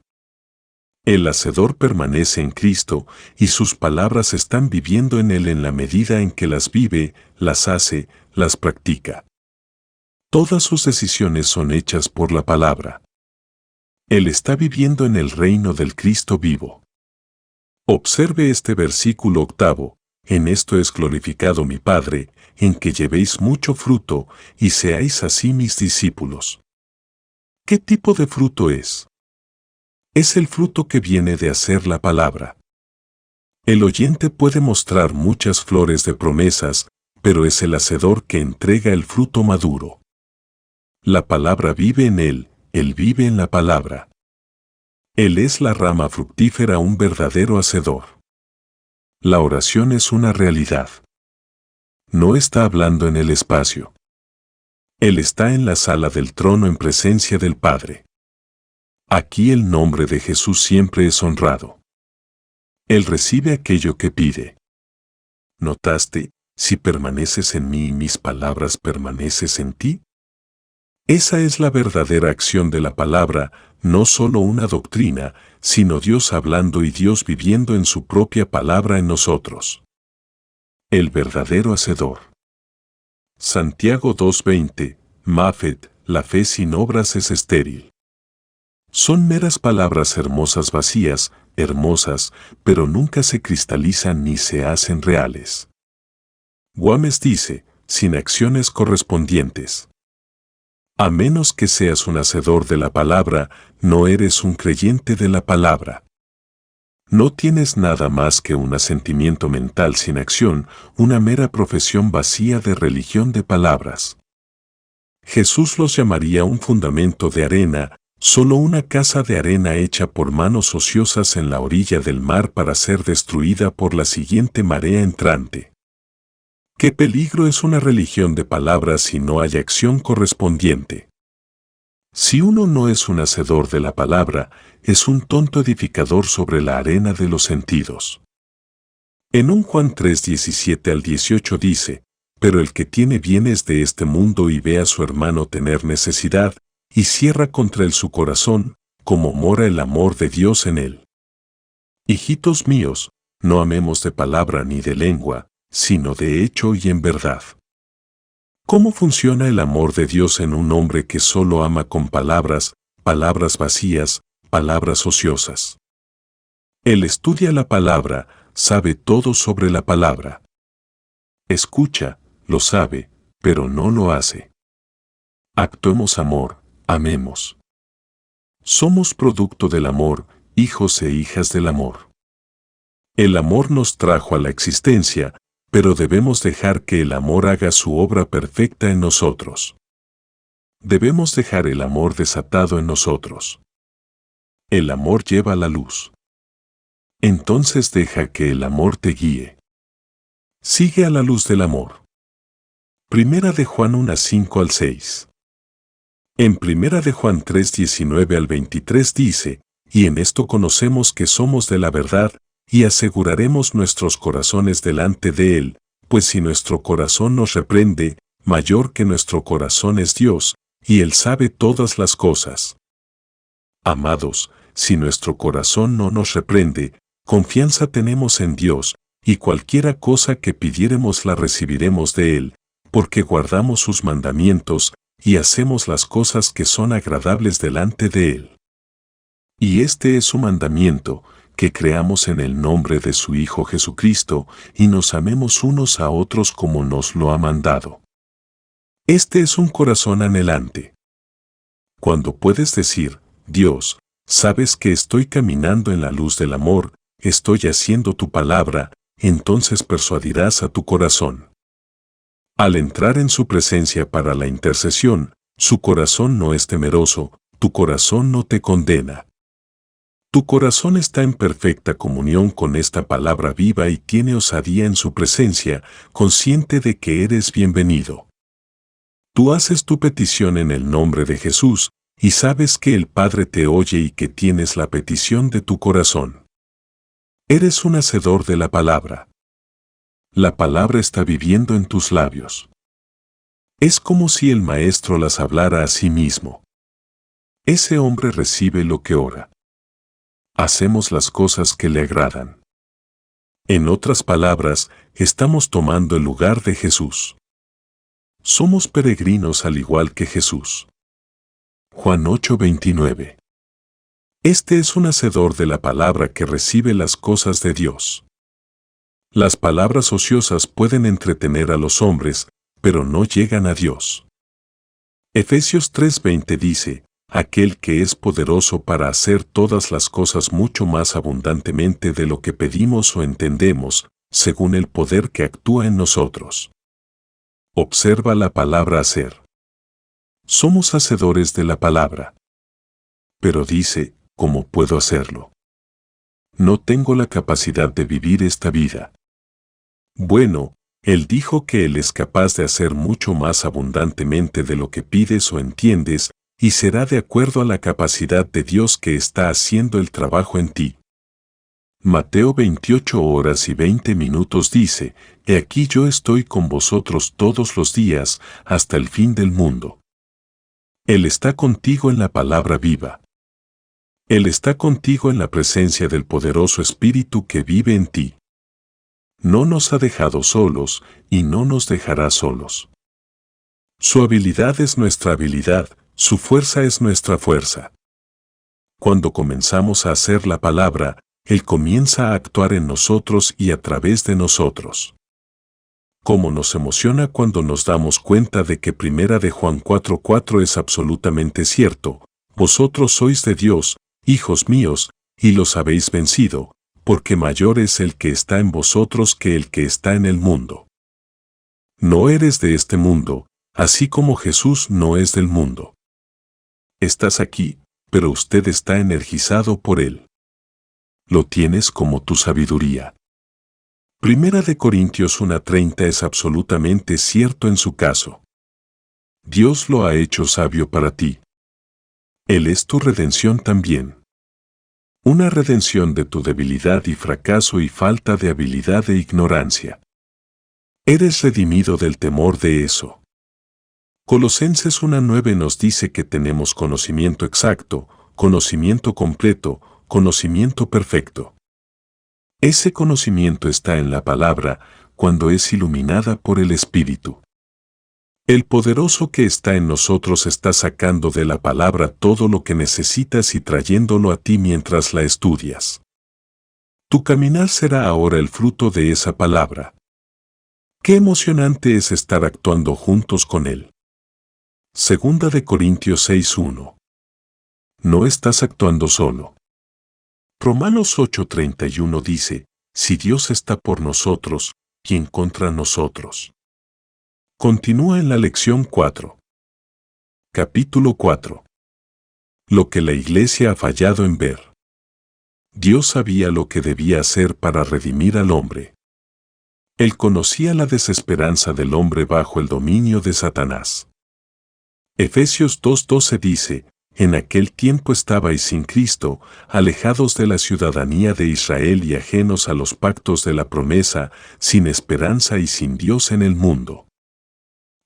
S1: El hacedor permanece en Cristo, y sus palabras están viviendo en Él en la medida en que las vive, las hace, las practica. Todas sus decisiones son hechas por la palabra. Él está viviendo en el reino del Cristo vivo. Observe este versículo 8, en esto es glorificado mi Padre, en que llevéis mucho fruto, y seáis así mis discípulos. ¿Qué tipo de fruto es? Es el fruto que viene de hacer la palabra. El oyente puede mostrar muchas flores de promesas, pero es el hacedor que entrega el fruto maduro. La palabra vive en él vive en la palabra. Él es la rama fructífera, un verdadero hacedor. La oración es una realidad. No está hablando en el espacio. Él está en la sala del trono en presencia del Padre. Aquí el nombre de Jesús siempre es honrado. Él recibe aquello que pide. ¿Notaste? Si permaneces en mí y mis palabras permaneces en ti. Esa es la verdadera acción de la palabra, no solo una doctrina, sino Dios hablando y Dios viviendo en su propia palabra en nosotros. El verdadero hacedor. Santiago 2:20, Mafet, la fe sin obras es estéril. Son meras palabras hermosas vacías, hermosas, pero nunca se cristalizan ni se hacen reales. Guames dice, sin acciones correspondientes. A menos que seas un hacedor de la palabra, no eres un creyente de la palabra. No tienes nada más que un asentimiento mental sin acción, una mera profesión vacía de religión de palabras. Jesús los llamaría un fundamento de arena, solo una casa de arena hecha por manos ociosas en la orilla del mar para ser destruida por la siguiente marea entrante. ¿Qué peligro es una religión de palabras si no hay acción correspondiente? Si uno no es un hacedor de la palabra, es un tonto edificador sobre la arena de los sentidos. En 1 Juan 3, 17 al 18 dice, pero el que tiene bienes de este mundo y ve a su hermano tener necesidad, y cierra contra él su corazón, como mora el amor de Dios en él. Hijitos míos, no amemos de palabra ni de lengua, sino de hecho y en verdad. ¿Cómo funciona el amor de Dios en un hombre que solo ama con palabras, palabras vacías, palabras ociosas? Él estudia la palabra, sabe todo sobre la palabra. Escucha, lo sabe, pero no lo hace. Actuemos amor, amemos. Somos producto del amor, hijos e hijas del amor. El amor nos trajo a la existencia, pero debemos dejar que el amor haga su obra perfecta en nosotros. Debemos dejar el amor desatado en nosotros. El amor lleva la luz. Entonces deja que el amor te guíe. Sigue a la luz del amor. Primera de Juan 1, 5 al 6. En Primera de Juan 3, 19 al 23 dice, y en esto conocemos que somos de la verdad, y aseguraremos nuestros corazones delante de Él, pues si nuestro corazón nos reprende, mayor que nuestro corazón es Dios, y Él sabe todas las cosas. Amados, si nuestro corazón no nos reprende, confianza tenemos en Dios, y cualquiera cosa que pidiéremos la recibiremos de Él, porque guardamos sus mandamientos, y hacemos las cosas que son agradables delante de Él. Y este es su mandamiento, que creamos en el nombre de su Hijo Jesucristo, y nos amemos unos a otros como nos lo ha mandado. Este es un corazón anhelante. Cuando puedes decir, Dios, sabes que estoy caminando en la luz del amor, estoy haciendo tu palabra, entonces persuadirás a tu corazón. Al entrar en su presencia para la intercesión, su corazón no es temeroso, tu corazón no te condena. Tu corazón está en perfecta comunión con esta palabra viva y tiene osadía en su presencia, consciente de que eres bienvenido. Tú haces tu petición en el nombre de Jesús, y sabes que el Padre te oye y que tienes la petición de tu corazón. Eres un hacedor de la palabra. La palabra está viviendo en tus labios. Es como si el Maestro las hablara a sí mismo. Ese hombre recibe lo que ora. Hacemos las cosas que le agradan. En otras palabras, estamos tomando el lugar de Jesús. Somos peregrinos al igual que Jesús. Juan 8:29. Este es un hacedor de la palabra que recibe las cosas de Dios. Las palabras ociosas pueden entretener a los hombres, pero no llegan a Dios. Efesios 3:20 dice, aquel que es poderoso para hacer todas las cosas mucho más abundantemente de lo que pedimos o entendemos, según el poder que actúa en nosotros. Observa la palabra hacer. Somos hacedores de la palabra. Pero dice, ¿cómo puedo hacerlo? No tengo la capacidad de vivir esta vida. Bueno, Él dijo que Él es capaz de hacer mucho más abundantemente de lo que pides o entiendes, y será de acuerdo a la capacidad de Dios que está haciendo el trabajo en ti. Mateo 28 horas y 20 minutos dice, He aquí yo estoy con vosotros todos los días, hasta el fin del mundo. Él está contigo en la palabra viva. Él está contigo en la presencia del poderoso Espíritu que vive en ti. No nos ha dejado solos, y no nos dejará solos. Su habilidad es nuestra habilidad, su fuerza es nuestra fuerza. Cuando comenzamos a hacer la palabra, Él comienza a actuar en nosotros y a través de nosotros. Cómo nos emociona cuando nos damos cuenta de que Primera de Juan 4:4 es absolutamente cierto, vosotros sois de Dios, hijos míos, y los habéis vencido, porque mayor es el que está en vosotros que el que está en el mundo. No eres de este mundo, así como Jesús no es del mundo. Estás aquí, pero usted está energizado por él. Lo tienes como tu sabiduría. Primera de Corintios 1:30 es absolutamente cierto en su caso. Dios lo ha hecho sabio para ti. Él es tu redención también. Una redención de tu debilidad y fracaso y falta de habilidad e ignorancia. Eres redimido del temor de eso. Colosenses 1:9 nos dice que tenemos conocimiento exacto, conocimiento completo, conocimiento perfecto. Ese conocimiento está en la palabra cuando es iluminada por el Espíritu. El poderoso que está en nosotros está sacando de la palabra todo lo que necesitas y trayéndolo a ti mientras la estudias. Tu caminar será ahora el fruto de esa palabra. Qué emocionante es estar actuando juntos con Él. Segunda de Corintios 6:1. No estás actuando solo. Romanos 8:31 dice, si Dios está por nosotros, ¿quién contra nosotros? Continúa en la lección 4. Capítulo 4. Lo que la iglesia ha fallado en ver. Dios sabía lo que debía hacer para redimir al hombre. Él conocía la desesperanza del hombre bajo el dominio de Satanás. Efesios 2:12 dice, en aquel tiempo estabais sin Cristo, alejados de la ciudadanía de Israel y ajenos a los pactos de la promesa, sin esperanza y sin Dios en el mundo.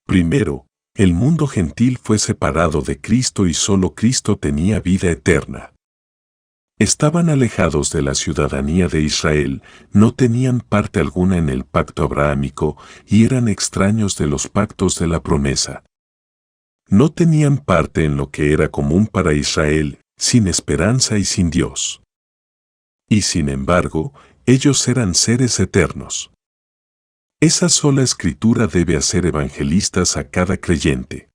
S1: Primero, el mundo gentil fue separado de Cristo y solo Cristo tenía vida eterna. Estaban alejados de la ciudadanía de Israel, no tenían parte alguna en el pacto abrahámico y eran extraños de los pactos de la promesa. No tenían parte en lo que era común para Israel, sin esperanza y sin Dios. Y sin embargo, ellos eran seres eternos. Esa sola escritura debe hacer evangelistas a cada creyente.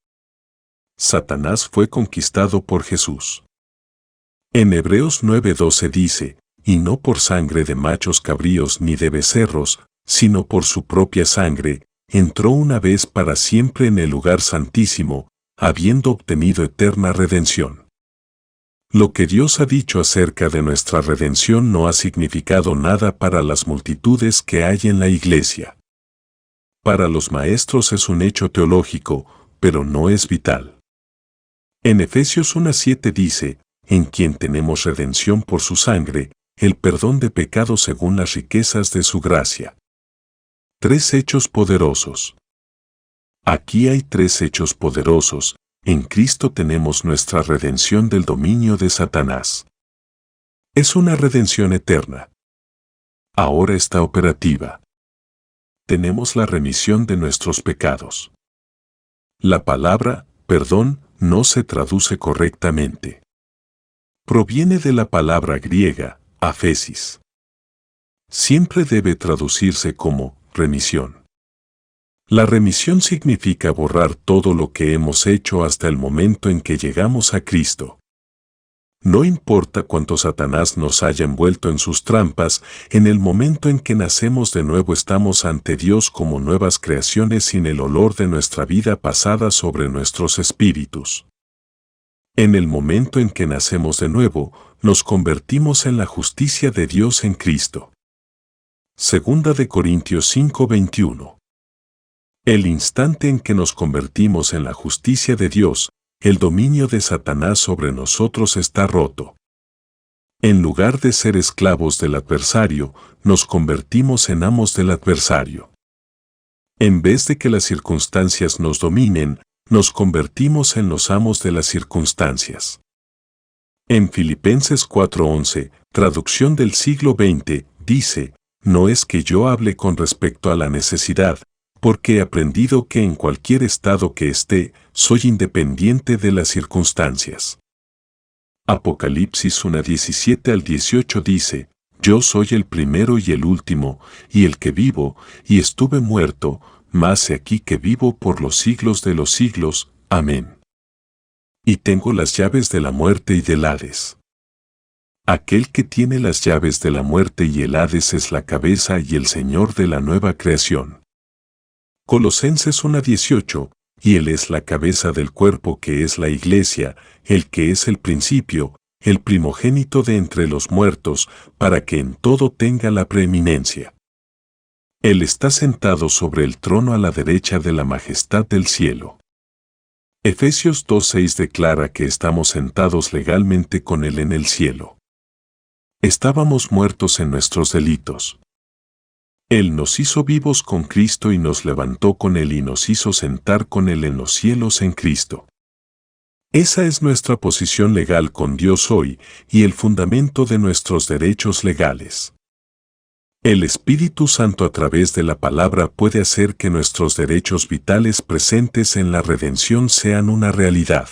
S1: Satanás fue conquistado por Jesús. En Hebreos 9:12 dice, y no por sangre de machos cabríos ni de becerros, sino por su propia sangre, entró una vez para siempre en el lugar santísimo, habiendo obtenido eterna redención. Lo que Dios ha dicho acerca de nuestra redención no ha significado nada para las multitudes que hay en la iglesia. Para los maestros es un hecho teológico, pero no es vital. En Efesios 1:7 dice, en quien tenemos redención por su sangre, el perdón de pecados según las riquezas de su gracia. 3 hechos poderosos. Aquí hay 3 hechos poderosos. En Cristo tenemos nuestra redención del dominio de Satanás. Es una redención eterna. Ahora está operativa. Tenemos la remisión de nuestros pecados. La palabra, perdón, no se traduce correctamente. Proviene de la palabra griega, aphesis. Siempre debe traducirse como remisión. La remisión significa borrar todo lo que hemos hecho hasta el momento en que llegamos a Cristo. No importa cuánto Satanás nos haya envuelto en sus trampas, en el momento en que nacemos de nuevo estamos ante Dios como nuevas creaciones sin el olor de nuestra vida pasada sobre nuestros espíritus. En el momento en que nacemos de nuevo, nos convertimos en la justicia de Dios en Cristo. Segunda de Corintios 5:21. El instante en que nos convertimos en la justicia de Dios, el dominio de Satanás sobre nosotros está roto. En lugar de ser esclavos del adversario, nos convertimos en amos del adversario. En vez de que las circunstancias nos dominen, nos convertimos en los amos de las circunstancias. En Filipenses 4:11, traducción del siglo XX, dice, no es que yo hable con respecto a la necesidad, porque he aprendido que en cualquier estado que esté, soy independiente de las circunstancias. Apocalipsis 1:17-18 dice, yo soy el primero y el último, y el que vivo, y estuve muerto, mas he aquí que vivo por los siglos de los siglos. Amén. Y tengo las llaves de la muerte y del Hades. Aquel que tiene las llaves de la muerte y el Hades es la cabeza y el Señor de la nueva creación. Colosenses 1:18, y Él es la cabeza del cuerpo que es la Iglesia, el que es el principio, el primogénito de entre los muertos, para que en todo tenga la preeminencia. Él está sentado sobre el trono a la derecha de la majestad del cielo. Efesios 2:6 declara que estamos sentados legalmente con Él en el cielo. Estábamos muertos en nuestros delitos. Él nos hizo vivos con Cristo y nos levantó con Él y nos hizo sentar con Él en los cielos en Cristo. Esa es nuestra posición legal con Dios hoy y el fundamento de nuestros derechos legales. El Espíritu Santo a través de la palabra puede hacer que nuestros derechos vitales presentes en la redención sean una realidad.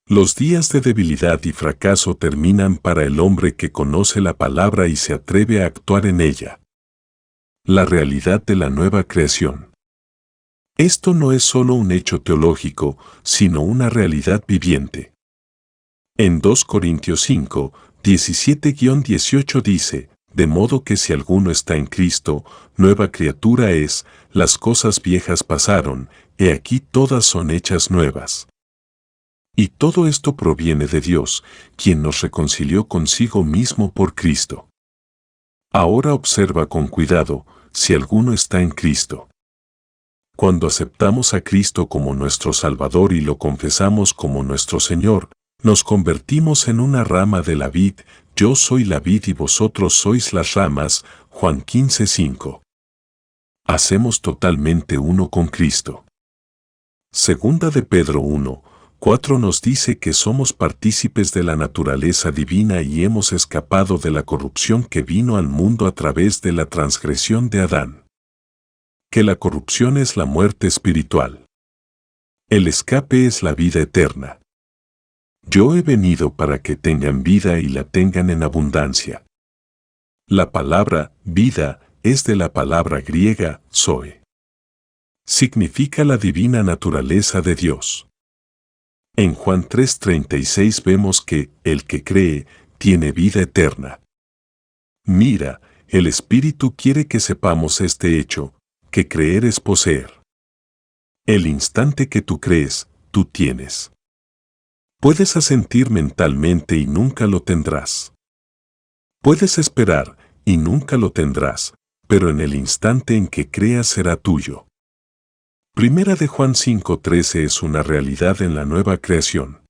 S1: Los días de debilidad y fracaso terminan para el hombre que conoce la palabra y se atreve a actuar en ella. La realidad de la nueva creación. Esto no es solo un hecho teológico, sino una realidad viviente. En 2 Corintios 5, 17-18 dice, de modo que si alguno está en Cristo, nueva criatura es, las cosas viejas pasaron, he aquí todas son hechas nuevas. Y todo esto proviene de Dios, quien nos reconcilió consigo mismo por Cristo. Ahora observa con cuidado, si alguno está en Cristo. Cuando aceptamos a Cristo como nuestro Salvador y lo confesamos como nuestro Señor, nos convertimos en una rama de la vid, yo soy la vid y vosotros sois las ramas, Juan 15:5. Hacemos totalmente uno con Cristo. Segunda de Pedro 1:4 nos dice que somos partícipes de la naturaleza divina y hemos escapado de la corrupción que vino al mundo a través de la transgresión de Adán. Que la corrupción es la muerte espiritual. El escape es la vida eterna. Yo he venido para que tengan vida y la tengan en abundancia. La palabra vida es de la palabra griega zoe. Significa la divina naturaleza de Dios. En Juan 3:36 vemos que el que cree tiene vida eterna. Mira, el Espíritu quiere que sepamos este hecho, que creer es poseer. El instante que tú crees, tú tienes. Puedes asentir mentalmente y nunca lo tendrás. Puedes esperar y nunca lo tendrás, pero en el instante en que creas será tuyo. Primera de Juan 5:13 es una realidad en la nueva creación.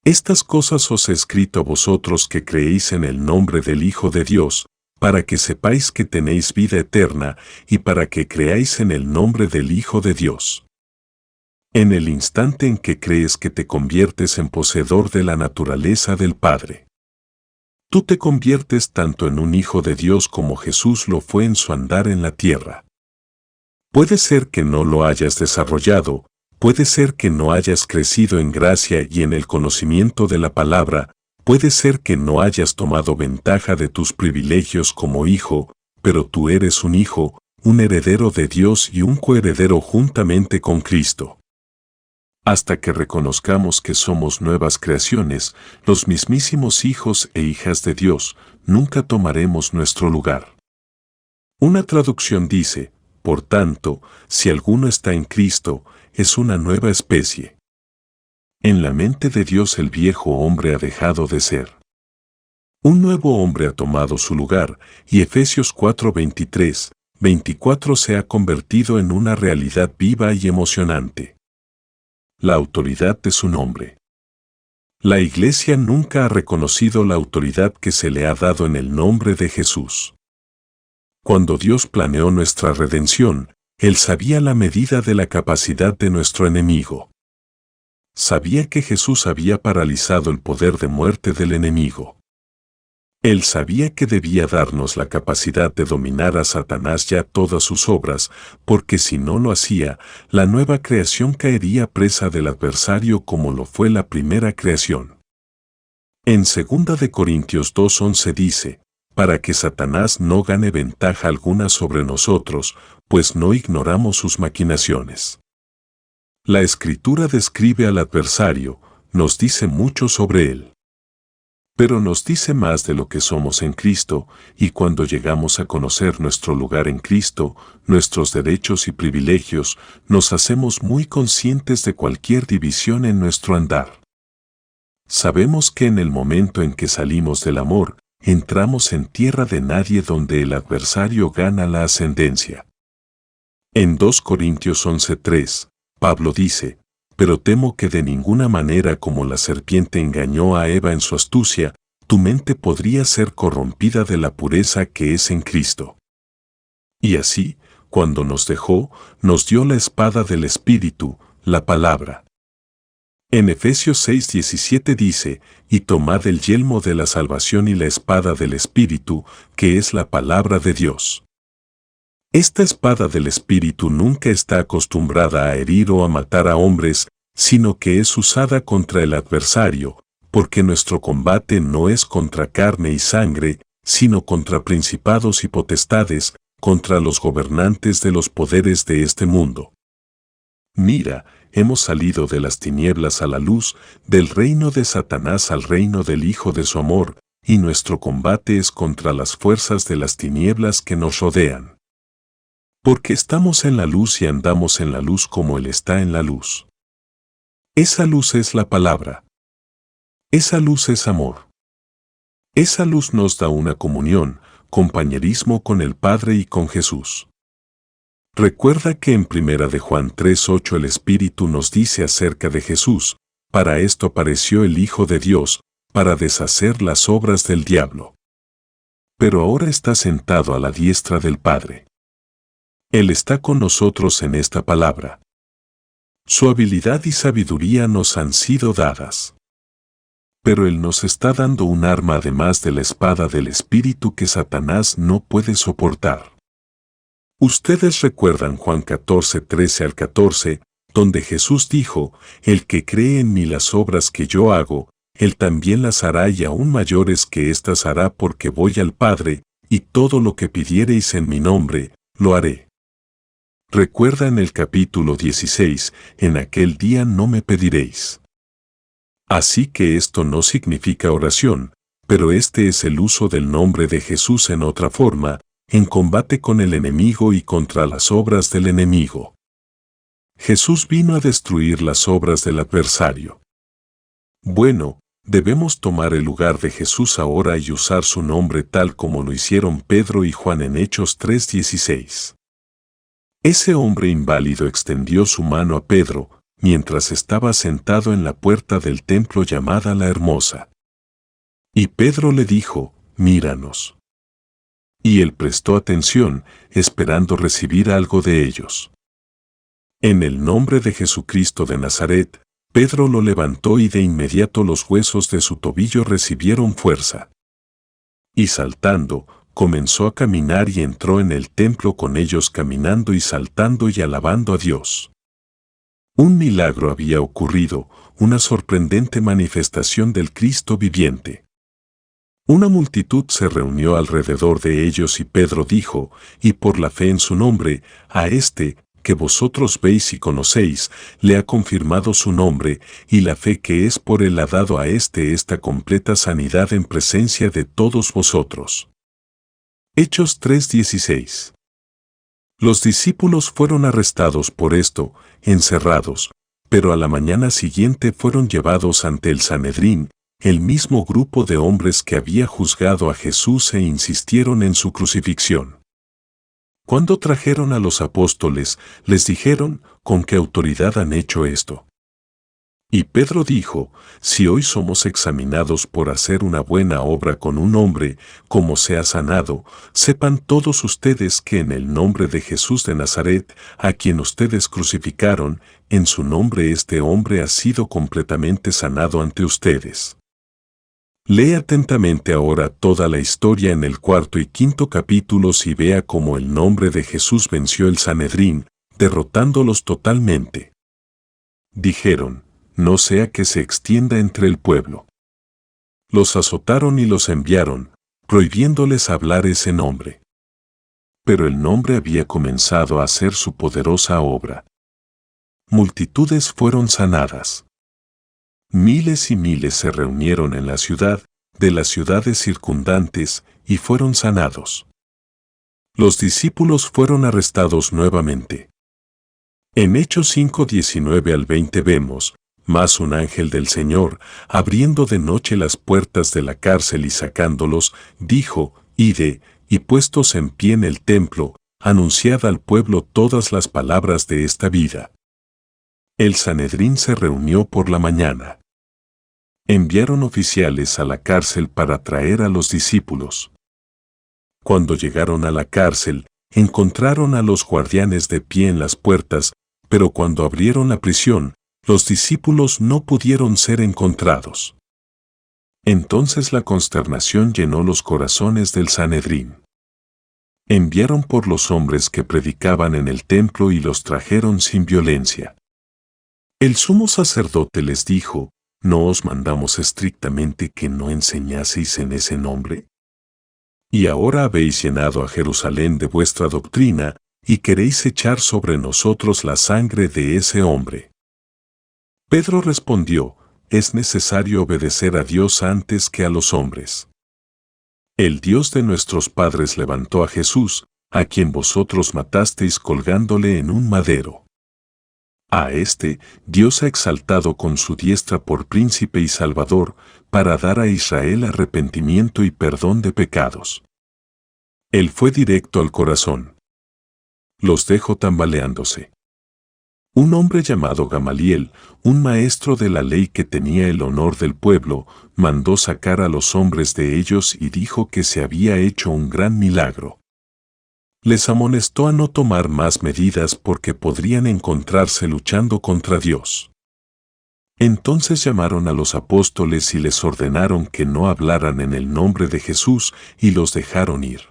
S1: Estas cosas os he escrito a vosotros que creéis en el nombre del Hijo de Dios, para que sepáis que tenéis vida eterna y para que creáis en el nombre del Hijo de Dios. En el instante en que crees que te conviertes en poseedor de la naturaleza del Padre. Tú te conviertes tanto en un hijo de Dios como Jesús lo fue en su andar en la tierra. Puede ser que no lo hayas desarrollado, puede ser que no hayas crecido en gracia y en el conocimiento de la palabra, puede ser que no hayas tomado ventaja de tus privilegios como hijo, pero tú eres un hijo, un heredero de Dios y un coheredero juntamente con Cristo. Hasta que reconozcamos que somos nuevas creaciones, los mismísimos hijos e hijas de Dios, nunca tomaremos nuestro lugar. Una traducción dice, por tanto, si alguno está en Cristo, es una nueva especie. En la mente de Dios el viejo hombre ha dejado de ser. Un nuevo hombre ha tomado su lugar, y Efesios 4:23-24 se ha convertido en una realidad viva y emocionante. La autoridad de su nombre. La Iglesia nunca ha reconocido la autoridad que se le ha dado en el nombre de Jesús. Cuando Dios planeó nuestra redención, Él sabía la medida de la capacidad de nuestro enemigo. Sabía que Jesús había paralizado el poder de muerte del enemigo. Él sabía que debía darnos la capacidad de dominar a Satanás y a todas sus obras, porque si no lo hacía, la nueva creación caería presa del adversario como lo fue la primera creación. En 2 de Corintios 2:11 dice, para que Satanás no gane ventaja alguna sobre nosotros, pues no ignoramos sus maquinaciones. La Escritura describe al adversario, nos dice mucho sobre él. Pero nos dice más de lo que somos en Cristo, y cuando llegamos a conocer nuestro lugar en Cristo, nuestros derechos y privilegios, nos hacemos muy conscientes de cualquier división en nuestro andar. Sabemos que en el momento en que salimos del amor, entramos en tierra de nadie donde el adversario gana la ascendencia. En 2 Corintios 11:3, Pablo dice: pero temo que de ninguna manera como la serpiente engañó a Eva en su astucia, tu mente podría ser corrompida de la pureza que es en Cristo. Y así, cuando nos dejó, nos dio la espada del Espíritu, la palabra. En Efesios 6:17 dice: y tomad el yelmo de la salvación y la espada del Espíritu, que es la palabra de Dios. Esta espada del Espíritu nunca está acostumbrada a herir o a matar a hombres, sino que es usada contra el adversario, porque nuestro combate no es contra carne y sangre, sino contra principados y potestades, contra los gobernantes de los poderes de este mundo. Mira, hemos salido de las tinieblas a la luz, del reino de Satanás al reino del Hijo de su amor, y nuestro combate es contra las fuerzas de las tinieblas que nos rodean. Porque estamos en la luz y andamos en la luz como Él está en la luz. Esa luz es la palabra. Esa luz es amor. Esa luz nos da una comunión, compañerismo con el Padre y con Jesús. Recuerda que en 1 de Juan 3:8 el Espíritu nos dice acerca de Jesús: para esto apareció el Hijo de Dios, para deshacer las obras del diablo. Pero ahora está sentado a la diestra del Padre. Él está con nosotros en esta palabra. Su habilidad y sabiduría nos han sido dadas. Pero Él nos está dando un arma además de la espada del Espíritu que Satanás no puede soportar. Ustedes recuerdan Juan 14:13 al 14, donde Jesús dijo: el que cree en mí las obras que yo hago, Él también las hará y aún mayores que éstas hará porque voy al Padre, y todo lo que pidiereis en mi nombre, lo haré. Recuerda en el capítulo 16, en aquel día no me pediréis. Así que esto no significa oración, pero este es el uso del nombre de Jesús en otra forma, en combate con el enemigo y contra las obras del enemigo. Jesús vino a destruir las obras del adversario. Bueno, debemos tomar el lugar de Jesús ahora y usar su nombre tal como lo hicieron Pedro y Juan en Hechos 3:16. Ese hombre inválido extendió su mano a Pedro, mientras estaba sentado en la puerta del templo llamada la Hermosa. Y Pedro le dijo: míranos. Y él prestó atención, esperando recibir algo de ellos. En el nombre de Jesucristo de Nazaret, Pedro lo levantó y de inmediato los huesos de su tobillo recibieron fuerza. Y saltando, comenzó a caminar y entró en el templo con ellos caminando y saltando y alabando a Dios. Un milagro había ocurrido, una sorprendente manifestación del Cristo viviente. Una multitud se reunió alrededor de ellos y Pedro dijo: y por la fe en su nombre, a este, que vosotros veis y conocéis, le ha confirmado su nombre, y la fe que es por él ha dado a este esta completa sanidad en presencia de todos vosotros. Hechos 3:16. Los discípulos fueron arrestados por esto, encerrados, pero a la mañana siguiente fueron llevados ante el Sanedrín, el mismo grupo de hombres que había juzgado a Jesús e insistieron en su crucifixión. Cuando trajeron a los apóstoles, les dijeron: ¿con qué autoridad han hecho esto? Y Pedro dijo: si hoy somos examinados por hacer una buena obra con un hombre, como sea sanado, sepan todos ustedes que en el nombre de Jesús de Nazaret, a quien ustedes crucificaron, en su nombre este hombre ha sido completamente sanado ante ustedes. Lee atentamente ahora toda la historia en el 4 y 5 capítulos y vea cómo el nombre de Jesús venció el Sanedrín, derrotándolos totalmente. Dijeron: no sea que se extienda entre el pueblo. Los azotaron y los enviaron, prohibiéndoles hablar ese nombre. Pero el nombre había comenzado a hacer su poderosa obra. Multitudes fueron sanadas. Miles y miles se reunieron en la ciudad, de las ciudades circundantes, y fueron sanados. Los discípulos fueron arrestados nuevamente. En Hechos 5:19 al 20 vemos, mas un ángel del Señor, abriendo de noche las puertas de la cárcel y sacándolos, dijo, Ide, y puestos en pie en el templo, anunciad al pueblo todas las palabras de esta vida. El Sanedrín se reunió por la mañana. Enviaron oficiales a la cárcel para traer a los discípulos. Cuando llegaron a la cárcel, encontraron a los guardianes de pie en las puertas, pero cuando abrieron la prisión, los discípulos no pudieron ser encontrados. Entonces la consternación llenó los corazones del Sanedrín. Enviaron por los hombres que predicaban en el templo y los trajeron sin violencia. El sumo sacerdote les dijo, ¿no os mandamos estrictamente que no enseñaseis en ese nombre? Y ahora habéis llenado a Jerusalén de vuestra doctrina, y queréis echar sobre nosotros la sangre de ese hombre. Pedro respondió, es necesario obedecer a Dios antes que a los hombres. El Dios de nuestros padres levantó a Jesús, a quien vosotros matasteis colgándole en un madero. A este Dios ha exaltado con su diestra por príncipe y salvador, para dar a Israel arrepentimiento y perdón de pecados. Él fue directo al corazón. Los dejó tambaleándose. Un hombre llamado Gamaliel, un maestro de la ley que tenía el honor del pueblo, mandó sacar a los hombres de ellos y dijo que se había hecho un gran milagro. Les amonestó a no tomar más medidas porque podrían encontrarse luchando contra Dios. Entonces llamaron a los apóstoles y les ordenaron que no hablaran en el nombre de Jesús y los dejaron ir.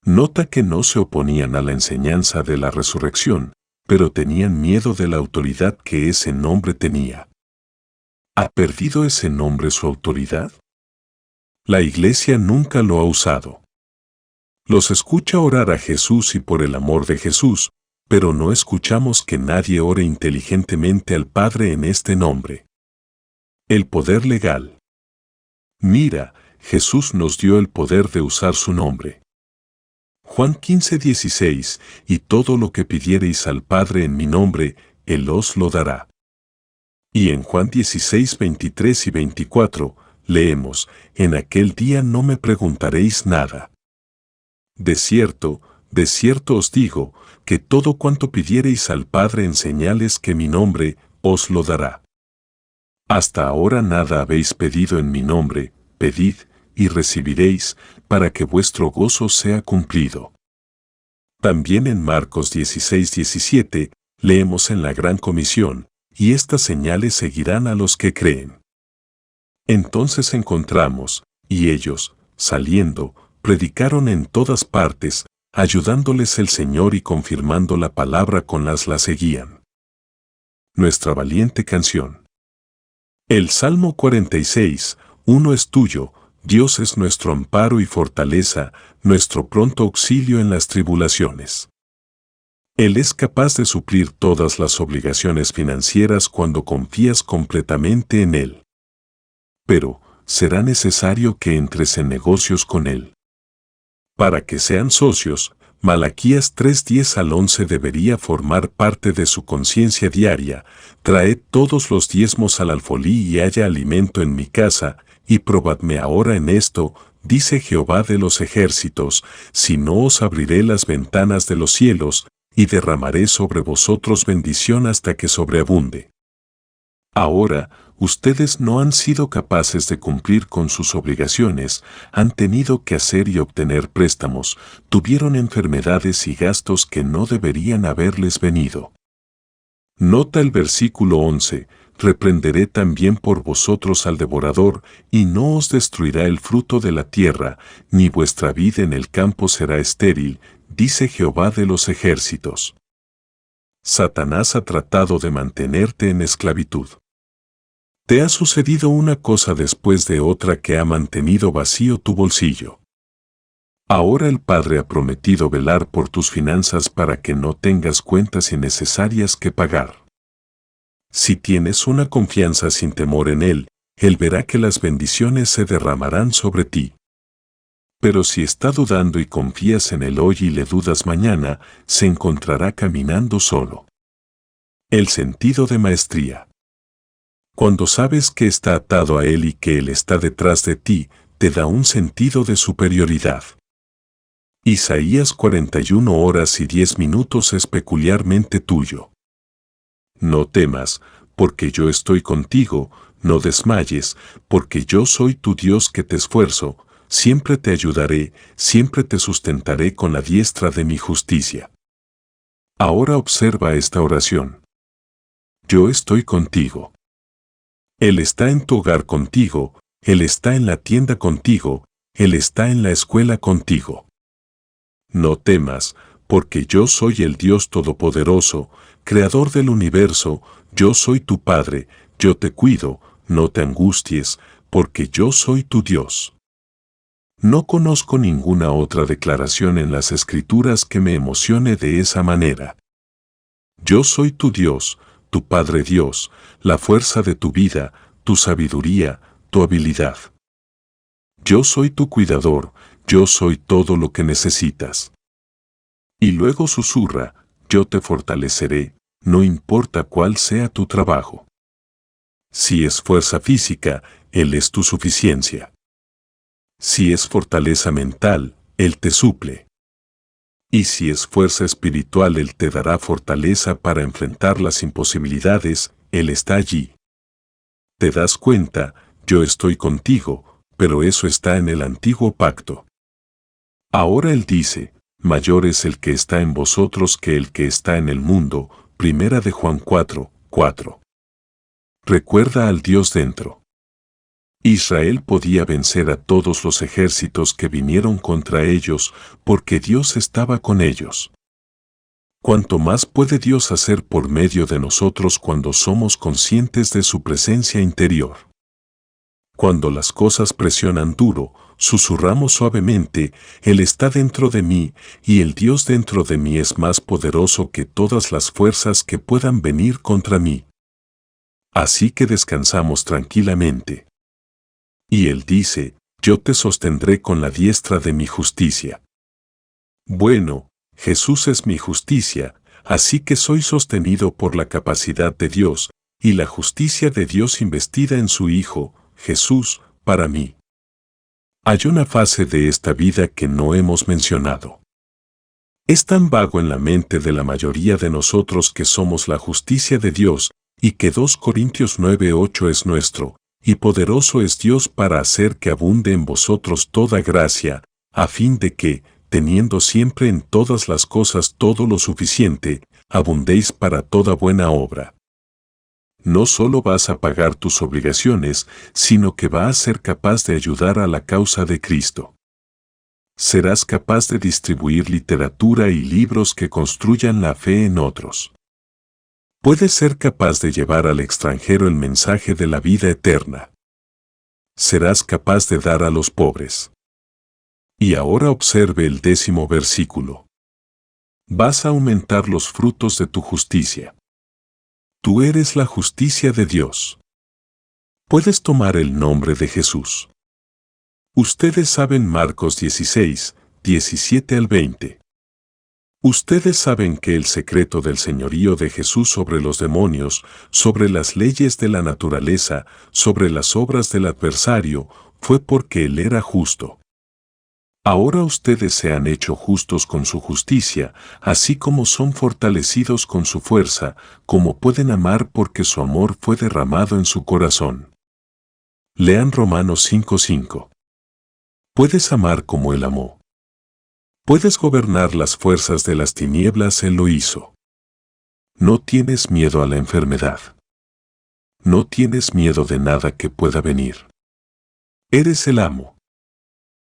S1: Nota que no se oponían a la enseñanza de la resurrección, pero tenían miedo de la autoridad que ese nombre tenía. ¿Ha perdido ese nombre su autoridad? La Iglesia nunca lo ha usado. Los escucha orar a Jesús y por el amor de Jesús, pero no escuchamos que nadie ore inteligentemente al Padre en este nombre. El poder legal. Mira, Jesús nos dio el poder de usar su nombre. Juan 15:16, y todo lo que pidiereis al Padre en mi nombre, Él os lo dará. Y en Juan 16:23 y 24, leemos, en aquel día no me preguntaréis nada. De cierto os digo, que todo cuanto pidiereis al Padre en señales que mi nombre, os lo dará. Hasta ahora nada habéis pedido en mi nombre, pedid, y recibiréis, para que vuestro gozo sea cumplido. También en Marcos 16:17, leemos en la Gran Comisión, y estas señales seguirán a los que creen. Entonces encontramos, y ellos, saliendo, predicaron en todas partes, ayudándoles el Señor y confirmando la palabra con las la seguían. Nuestra valiente canción. El Salmo 46:1 es tuyo, Dios es nuestro amparo y fortaleza, nuestro pronto auxilio en las tribulaciones. Él es capaz de suplir todas las obligaciones financieras cuando confías completamente en Él. Pero, será necesario que entres en negocios con Él. Para que sean socios, Malaquías 3:10 al 11 debería formar parte de su conciencia diaria. Traed todos los diezmos al alfolí y haya alimento en mi casa, y probadme ahora en esto, dice Jehová de los ejércitos, si no os abriré las ventanas de los cielos, y derramaré sobre vosotros bendición hasta que sobreabunde. Ahora, ustedes no han sido capaces de cumplir con sus obligaciones, han tenido que hacer y obtener préstamos, tuvieron enfermedades y gastos que no deberían haberles venido. Nota el versículo 11, reprenderé también por vosotros al devorador, y no os destruirá el fruto de la tierra, ni vuestra vid en el campo será estéril, dice Jehová de los ejércitos. Satanás ha tratado de mantenerte en esclavitud. Te ha sucedido una cosa después de otra que ha mantenido vacío tu bolsillo. Ahora el Padre ha prometido velar por tus finanzas para que no tengas cuentas innecesarias que pagar. Si tienes una confianza sin temor en Él, Él verá que las bendiciones se derramarán sobre ti. Pero si está dudando y confías en Él hoy y le dudas mañana, se encontrará caminando solo. El sentido de maestría. Cuando sabes que está atado a Él y que Él está detrás de ti, te da un sentido de superioridad. Isaías 41:10 es peculiarmente tuyo. No temas, porque yo estoy contigo, no desmayes, porque yo soy tu Dios que te esfuerzo, siempre te ayudaré, siempre te sustentaré con la diestra de mi justicia. Ahora observa esta oración. Yo estoy contigo. Él está en tu hogar contigo, Él está en la tienda contigo, Él está en la escuela contigo. No temas, porque yo soy el Dios Todopoderoso, Creador del universo, yo soy tu Padre, yo te cuido, no te angusties, porque yo soy tu Dios. No conozco ninguna otra declaración en las Escrituras que me emocione de esa manera. Yo soy tu Dios, tu Padre Dios, la fuerza de tu vida, tu sabiduría, tu habilidad. Yo soy tu cuidador, yo soy todo lo que necesitas. Y luego susurra, yo te fortaleceré, no importa cuál sea tu trabajo. Si es fuerza física, Él es tu suficiencia. Si es fortaleza mental, Él te suple. Y si es fuerza espiritual, Él te dará fortaleza para enfrentar las imposibilidades, Él está allí. ¿Te das cuenta? Yo estoy contigo, pero eso está en el antiguo pacto. Ahora Él dice, mayor es el que está en vosotros que el que está en el mundo, 1 Juan 4:4. Recuerda al Dios dentro. Israel podía vencer a todos los ejércitos que vinieron contra ellos, porque Dios estaba con ellos. ¿Cuánto más puede Dios hacer por medio de nosotros cuando somos conscientes de su presencia interior? Cuando las cosas presionan duro, susurramos suavemente, Él está dentro de mí, y el Dios dentro de mí es más poderoso que todas las fuerzas que puedan venir contra mí. Así que descansamos tranquilamente. Y Él dice, yo te sostendré con la diestra de mi justicia. Bueno, Jesús es mi justicia, así que soy sostenido por la capacidad de Dios, y la justicia de Dios investida en su Hijo, Jesús, para mí. Hay una fase de esta vida que no hemos mencionado. Es tan vago en la mente de la mayoría de nosotros que somos la justicia de Dios, y que 2 Corintios 9:8 es nuestro, y poderoso es Dios para hacer que abunde en vosotros toda gracia, a fin de que, teniendo siempre en todas las cosas todo lo suficiente, abundéis para toda buena obra. No solo vas a pagar tus obligaciones, sino que vas a ser capaz de ayudar a la causa de Cristo. Serás capaz de distribuir literatura y libros que construyan la fe en otros. Puedes ser capaz de llevar al extranjero el mensaje de la vida eterna. Serás capaz de dar a los pobres. Y ahora observe el 10º versículo. Vas a aumentar los frutos de tu justicia. Tú eres la justicia de Dios. Puedes tomar el nombre de Jesús. Ustedes saben Marcos 16, 17 al 20. Ustedes saben que el secreto del señorío de Jesús sobre los demonios, sobre las leyes de la naturaleza, sobre las obras del adversario, fue porque Él era justo. Ahora ustedes se han hecho justos con su justicia, así como son fortalecidos con su fuerza, como pueden amar porque su amor fue derramado en su corazón. Lean Romanos 5:5. Puedes amar como Él amó. Puedes gobernar las fuerzas de las tinieblas, Él lo hizo. No tienes miedo a la enfermedad. No tienes miedo de nada que pueda venir. Eres el amo.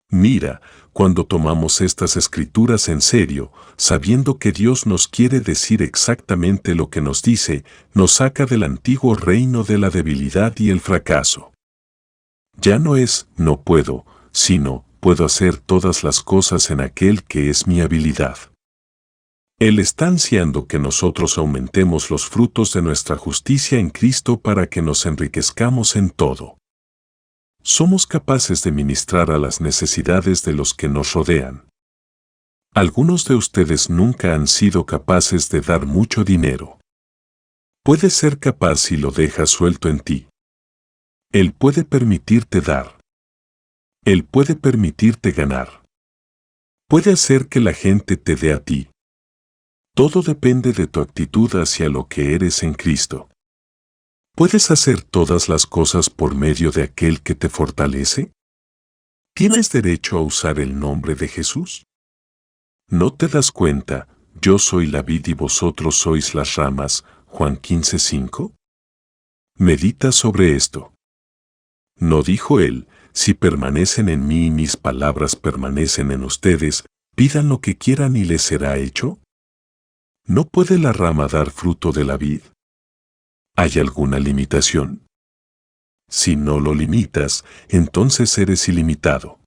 S1: Mira, cuando tomamos estas escrituras en serio, sabiendo que Dios nos quiere decir exactamente lo que nos dice, nos saca del antiguo reino de la debilidad y el fracaso. Ya no es, no puedo, sino, puedo hacer todas las cosas en aquel que es mi habilidad. Él está ansiando que nosotros aumentemos los frutos de nuestra justicia en Cristo para que nos enriquezcamos en todo. Somos capaces de ministrar a las necesidades de los que nos rodean. Algunos de ustedes nunca han sido capaces de dar mucho dinero. Puedes ser capaz si lo dejas suelto en ti. Él puede permitirte dar. Él puede permitirte ganar. Puede hacer que la gente te dé a ti. Todo depende de tu actitud hacia lo que eres en Cristo. ¿Puedes hacer todas las cosas por medio de aquel que te fortalece? ¿Tienes derecho a usar el nombre de Jesús? ¿No te das cuenta? Yo soy la vid y vosotros sois las ramas. Juan 15:5. Medita sobre esto. ¿No dijo él, si permanecen en mí y mis palabras permanecen en ustedes, pidan lo que quieran y les será hecho? ¿No puede la rama dar fruto de la vid? ¿Hay alguna limitación? Si no lo limitas, entonces eres ilimitado.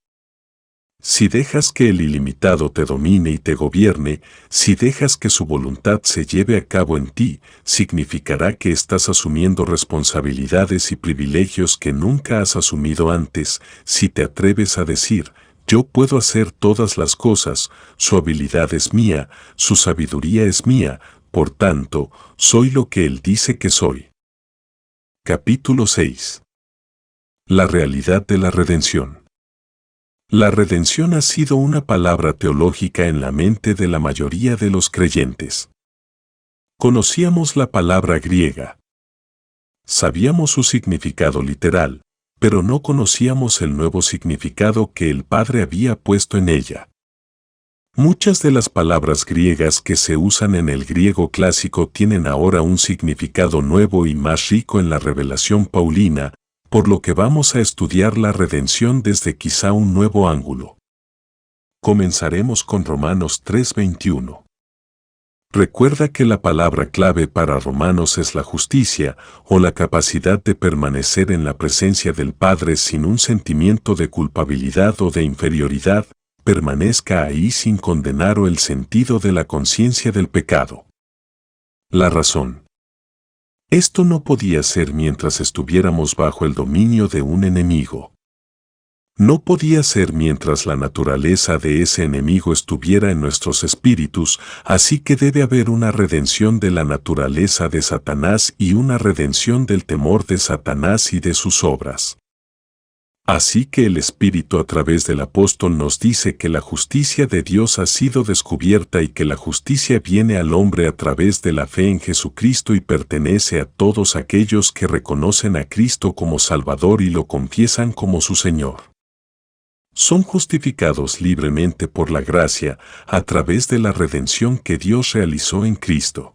S1: Si dejas que el ilimitado te domine y te gobierne, si dejas que su voluntad se lleve a cabo en ti, significará que estás asumiendo responsabilidades y privilegios que nunca has asumido antes. Si te atreves a decir, yo puedo hacer todas las cosas, su habilidad es mía, su sabiduría es mía, por tanto, soy lo que Él dice que soy. Capítulo 6. La realidad de la redención. La redención ha sido una palabra teológica en la mente de la mayoría de los creyentes. Conocíamos la palabra griega. Sabíamos su significado literal, pero no conocíamos el nuevo significado que el Padre había puesto en ella. Muchas de las palabras griegas que se usan en el griego clásico tienen ahora un significado nuevo y más rico en la revelación paulina, por lo que vamos a estudiar la redención desde quizá un nuevo ángulo. Comenzaremos con Romanos 3:21. Recuerda que la palabra clave para Romanos es la justicia, o la capacidad de permanecer en la presencia del Padre sin un sentimiento de culpabilidad o de inferioridad, permanezca ahí sin condenar o el sentido de la conciencia del pecado. La razón. Esto no podía ser mientras estuviéramos bajo el dominio de un enemigo. No podía ser mientras la naturaleza de ese enemigo estuviera en nuestros espíritus, así que debe haber una redención de la naturaleza de Satanás y una redención del temor de Satanás y de sus obras. Así que el Espíritu a través del apóstol nos dice que la justicia de Dios ha sido descubierta y que la justicia viene al hombre a través de la fe en Jesucristo y pertenece a todos aquellos que reconocen a Cristo como Salvador y lo confiesan como su Señor. Son justificados libremente por la gracia a través de la redención que Dios realizó en Cristo.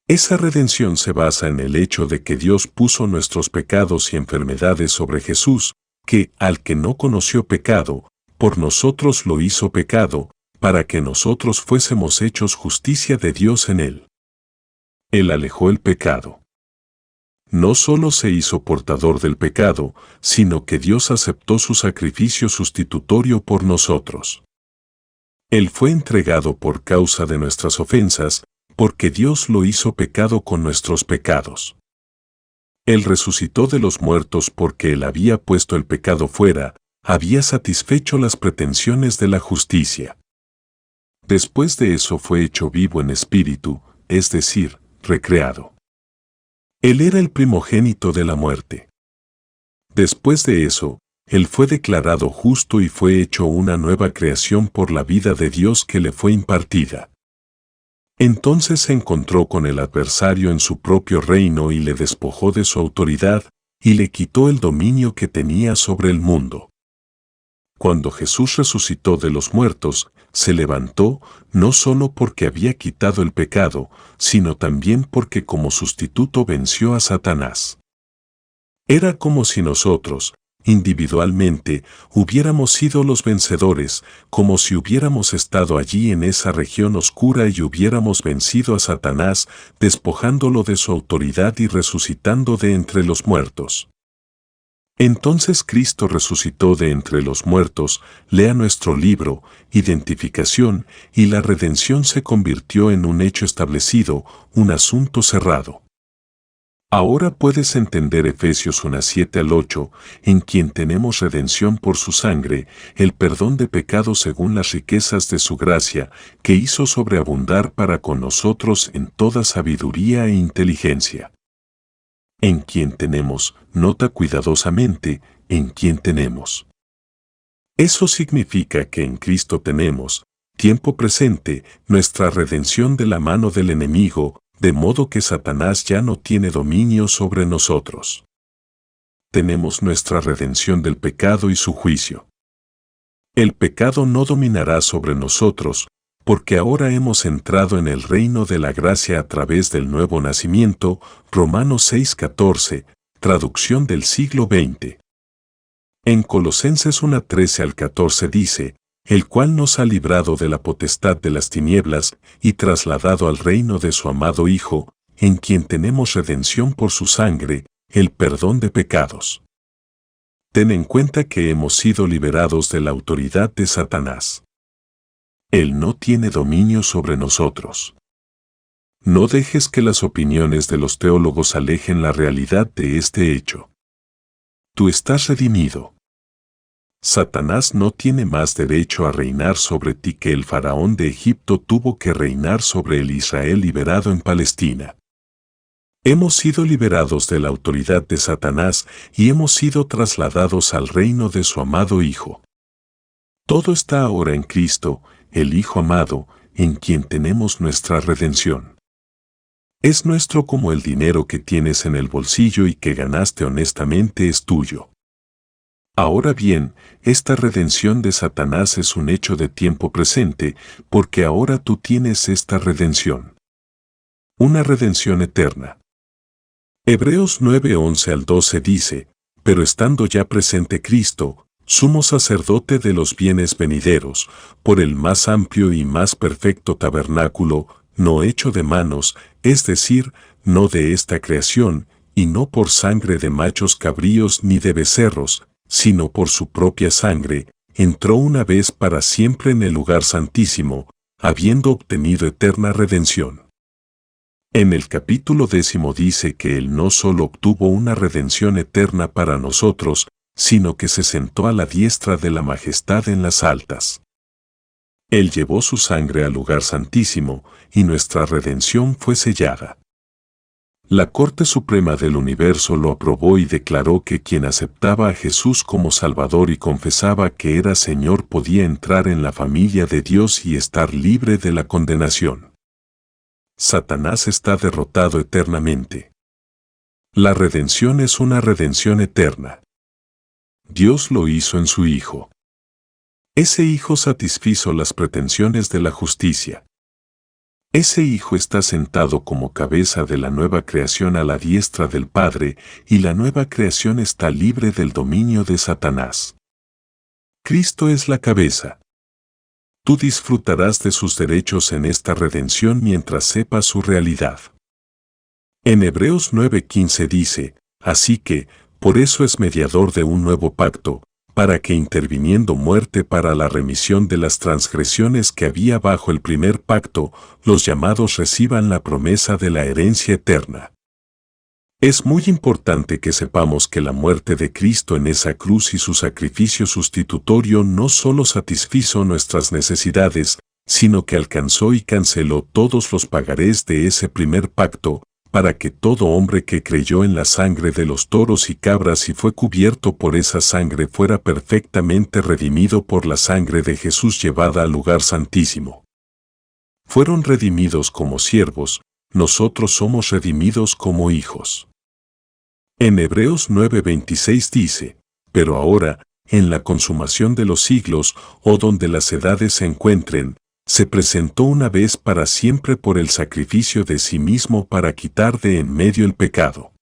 S1: Esa redención se basa en el hecho de que Dios puso nuestros pecados y enfermedades sobre Jesús, que, al que no conoció pecado, por nosotros lo hizo pecado, para que nosotros fuésemos hechos justicia de Dios en él. Él alejó el pecado. No solo se hizo portador del pecado, sino que Dios aceptó su sacrificio sustitutorio por nosotros. Él fue entregado por causa de nuestras ofensas, porque Dios lo hizo pecado con nuestros pecados. Él resucitó de los muertos porque Él había puesto el pecado fuera, había satisfecho las pretensiones de la justicia. Después de eso fue hecho vivo en espíritu, es decir, recreado. Él era el primogénito de la muerte. Después de eso, Él fue declarado justo y fue hecho una nueva creación por la vida de Dios que le fue impartida. Entonces se encontró con el adversario en su propio reino y le despojó de su autoridad, y le quitó el dominio que tenía sobre el mundo. Cuando Jesús resucitó de los muertos, se levantó, no solo porque había quitado el pecado, sino también porque como sustituto venció a Satanás. Era como si nosotros, individualmente, hubiéramos sido los vencedores, como si hubiéramos estado allí en esa región oscura y hubiéramos vencido a Satanás, despojándolo de su autoridad y resucitando de entre los muertos. Entonces Cristo resucitó de entre los muertos, lea nuestro libro, Identificación, y la redención se convirtió en un hecho establecido, un asunto cerrado. Ahora puedes entender Efesios 1:7 al 8, en quien tenemos redención por su sangre, el perdón de pecados según las riquezas de su gracia, que hizo sobreabundar para con nosotros en toda sabiduría e inteligencia. En quien tenemos, nota cuidadosamente, en quien tenemos. Eso significa que en Cristo tenemos, tiempo presente, nuestra redención de la mano del enemigo, de modo que Satanás ya no tiene dominio sobre nosotros. Tenemos nuestra redención del pecado y su juicio. El pecado no dominará sobre nosotros, porque ahora hemos entrado en el reino de la gracia a través del nuevo nacimiento, Romanos 6:14, traducción del siglo XX. En Colosenses 1:13 al 14 dice, el cual nos ha librado de la potestad de las tinieblas y trasladado al reino de su amado Hijo, en quien tenemos redención por su sangre, el perdón de pecados. Ten en cuenta que hemos sido liberados de la autoridad de Satanás. Él no tiene dominio sobre nosotros. No dejes que las opiniones de los teólogos alejen la realidad de este hecho. Tú estás redimido. Satanás no tiene más derecho a reinar sobre ti que el faraón de Egipto tuvo que reinar sobre el Israel liberado en Palestina. Hemos sido liberados de la autoridad de Satanás y hemos sido trasladados al reino de su amado Hijo. Todo está ahora en Cristo, el Hijo amado, en quien tenemos nuestra redención. Es nuestro como el dinero que tienes en el bolsillo y que ganaste honestamente es tuyo. Ahora bien, esta redención de Satanás es un hecho de tiempo presente, porque ahora tú tienes esta redención. Una redención eterna. Hebreos 9:11 al 12 dice, pero estando ya presente Cristo, sumo sacerdote de los bienes venideros, por el más amplio y más perfecto tabernáculo, no hecho de manos, es decir, no de esta creación, y no por sangre de machos cabríos ni de becerros, sino por su propia sangre, entró una vez para siempre en el lugar santísimo, habiendo obtenido eterna redención. En el capítulo 10 dice que Él no solo obtuvo una redención eterna para nosotros, sino que se sentó a la diestra de la majestad en las altas. Él llevó su sangre al lugar santísimo, y nuestra redención fue sellada. La Corte Suprema del Universo lo aprobó y declaró que quien aceptaba a Jesús como Salvador y confesaba que era Señor podía entrar en la familia de Dios y estar libre de la condenación. Satanás está derrotado eternamente. La redención es una redención eterna. Dios lo hizo en su Hijo. Ese Hijo satisfizo las pretensiones de la justicia. Ese Hijo está sentado como cabeza de la nueva creación a la diestra del Padre, y la nueva creación está libre del dominio de Satanás. Cristo es la cabeza. Tú disfrutarás de sus derechos en esta redención mientras sepas su realidad. En Hebreos 9:15 dice, así que, por eso es mediador de un nuevo pacto, para que interviniendo muerte para la remisión de las transgresiones que había bajo el primer pacto, los llamados reciban la promesa de la herencia eterna. Es muy importante que sepamos que la muerte de Cristo en esa cruz y su sacrificio sustitutorio no solo satisfizo nuestras necesidades, sino que alcanzó y canceló todos los pagarés de ese primer pacto, para que todo hombre que creyó en la sangre de los toros y cabras y fue cubierto por esa sangre fuera perfectamente redimido por la sangre de Jesús llevada al lugar santísimo. Fueron redimidos como siervos, nosotros somos redimidos como hijos. En Hebreos 9:26 dice, pero ahora, en la consumación de los siglos, o donde las edades se encuentren, se presentó una vez para siempre por el sacrificio de sí mismo para quitar de en medio el pecado.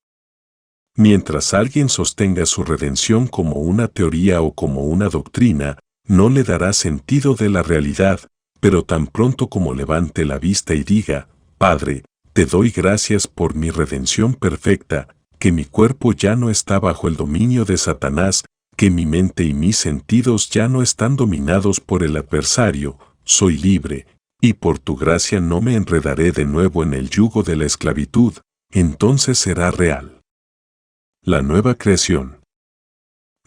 S1: Mientras alguien sostenga su redención como una teoría o como una doctrina, no le dará sentido de la realidad, pero tan pronto como levante la vista y diga, Padre, te doy gracias por mi redención perfecta, que mi cuerpo ya no está bajo el dominio de Satanás, que mi mente y mis sentidos ya no están dominados por el adversario, soy libre, y por tu gracia no me enredaré de nuevo en el yugo de la esclavitud. entonces será real. La nueva creación.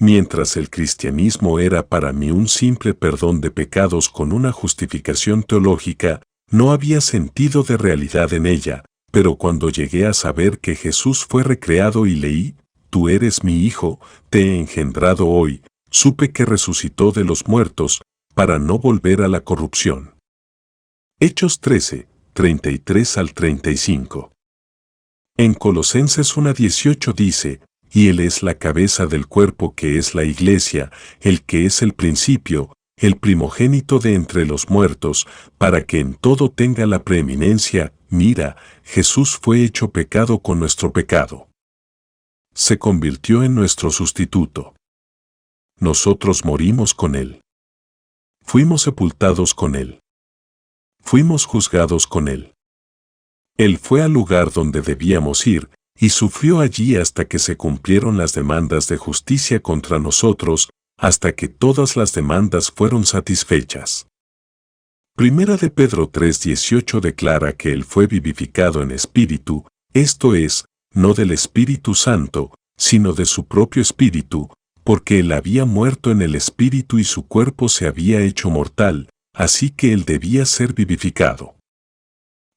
S1: Mientras el cristianismo era para mí un simple perdón de pecados con una justificación teológica, no había sentido de realidad en ella, pero cuando llegué a saber que Jesús fue recreado y leí, «Tú eres mi Hijo, te he engendrado hoy», supe que resucitó de los muertos, para no volver a la corrupción. Hechos 13, 33 al 35. En Colosenses 1:18 dice, «Y Él es la cabeza del cuerpo que es la Iglesia, el que es el principio, el primogénito de entre los muertos, para que en todo tenga la preeminencia». Mira, Jesús fue hecho pecado con nuestro pecado. Se convirtió en nuestro sustituto. Nosotros morimos con Él. Fuimos sepultados con Él. Fuimos juzgados con Él. Él fue al lugar donde debíamos ir, y sufrió allí hasta que se cumplieron las demandas de justicia contra nosotros, hasta que todas las demandas fueron satisfechas. Primera de Pedro 3:18 declara que Él fue vivificado en espíritu, esto es, no del Espíritu Santo, sino de su propio espíritu, porque Él había muerto en el espíritu y su cuerpo se había hecho mortal, así que Él debía ser vivificado.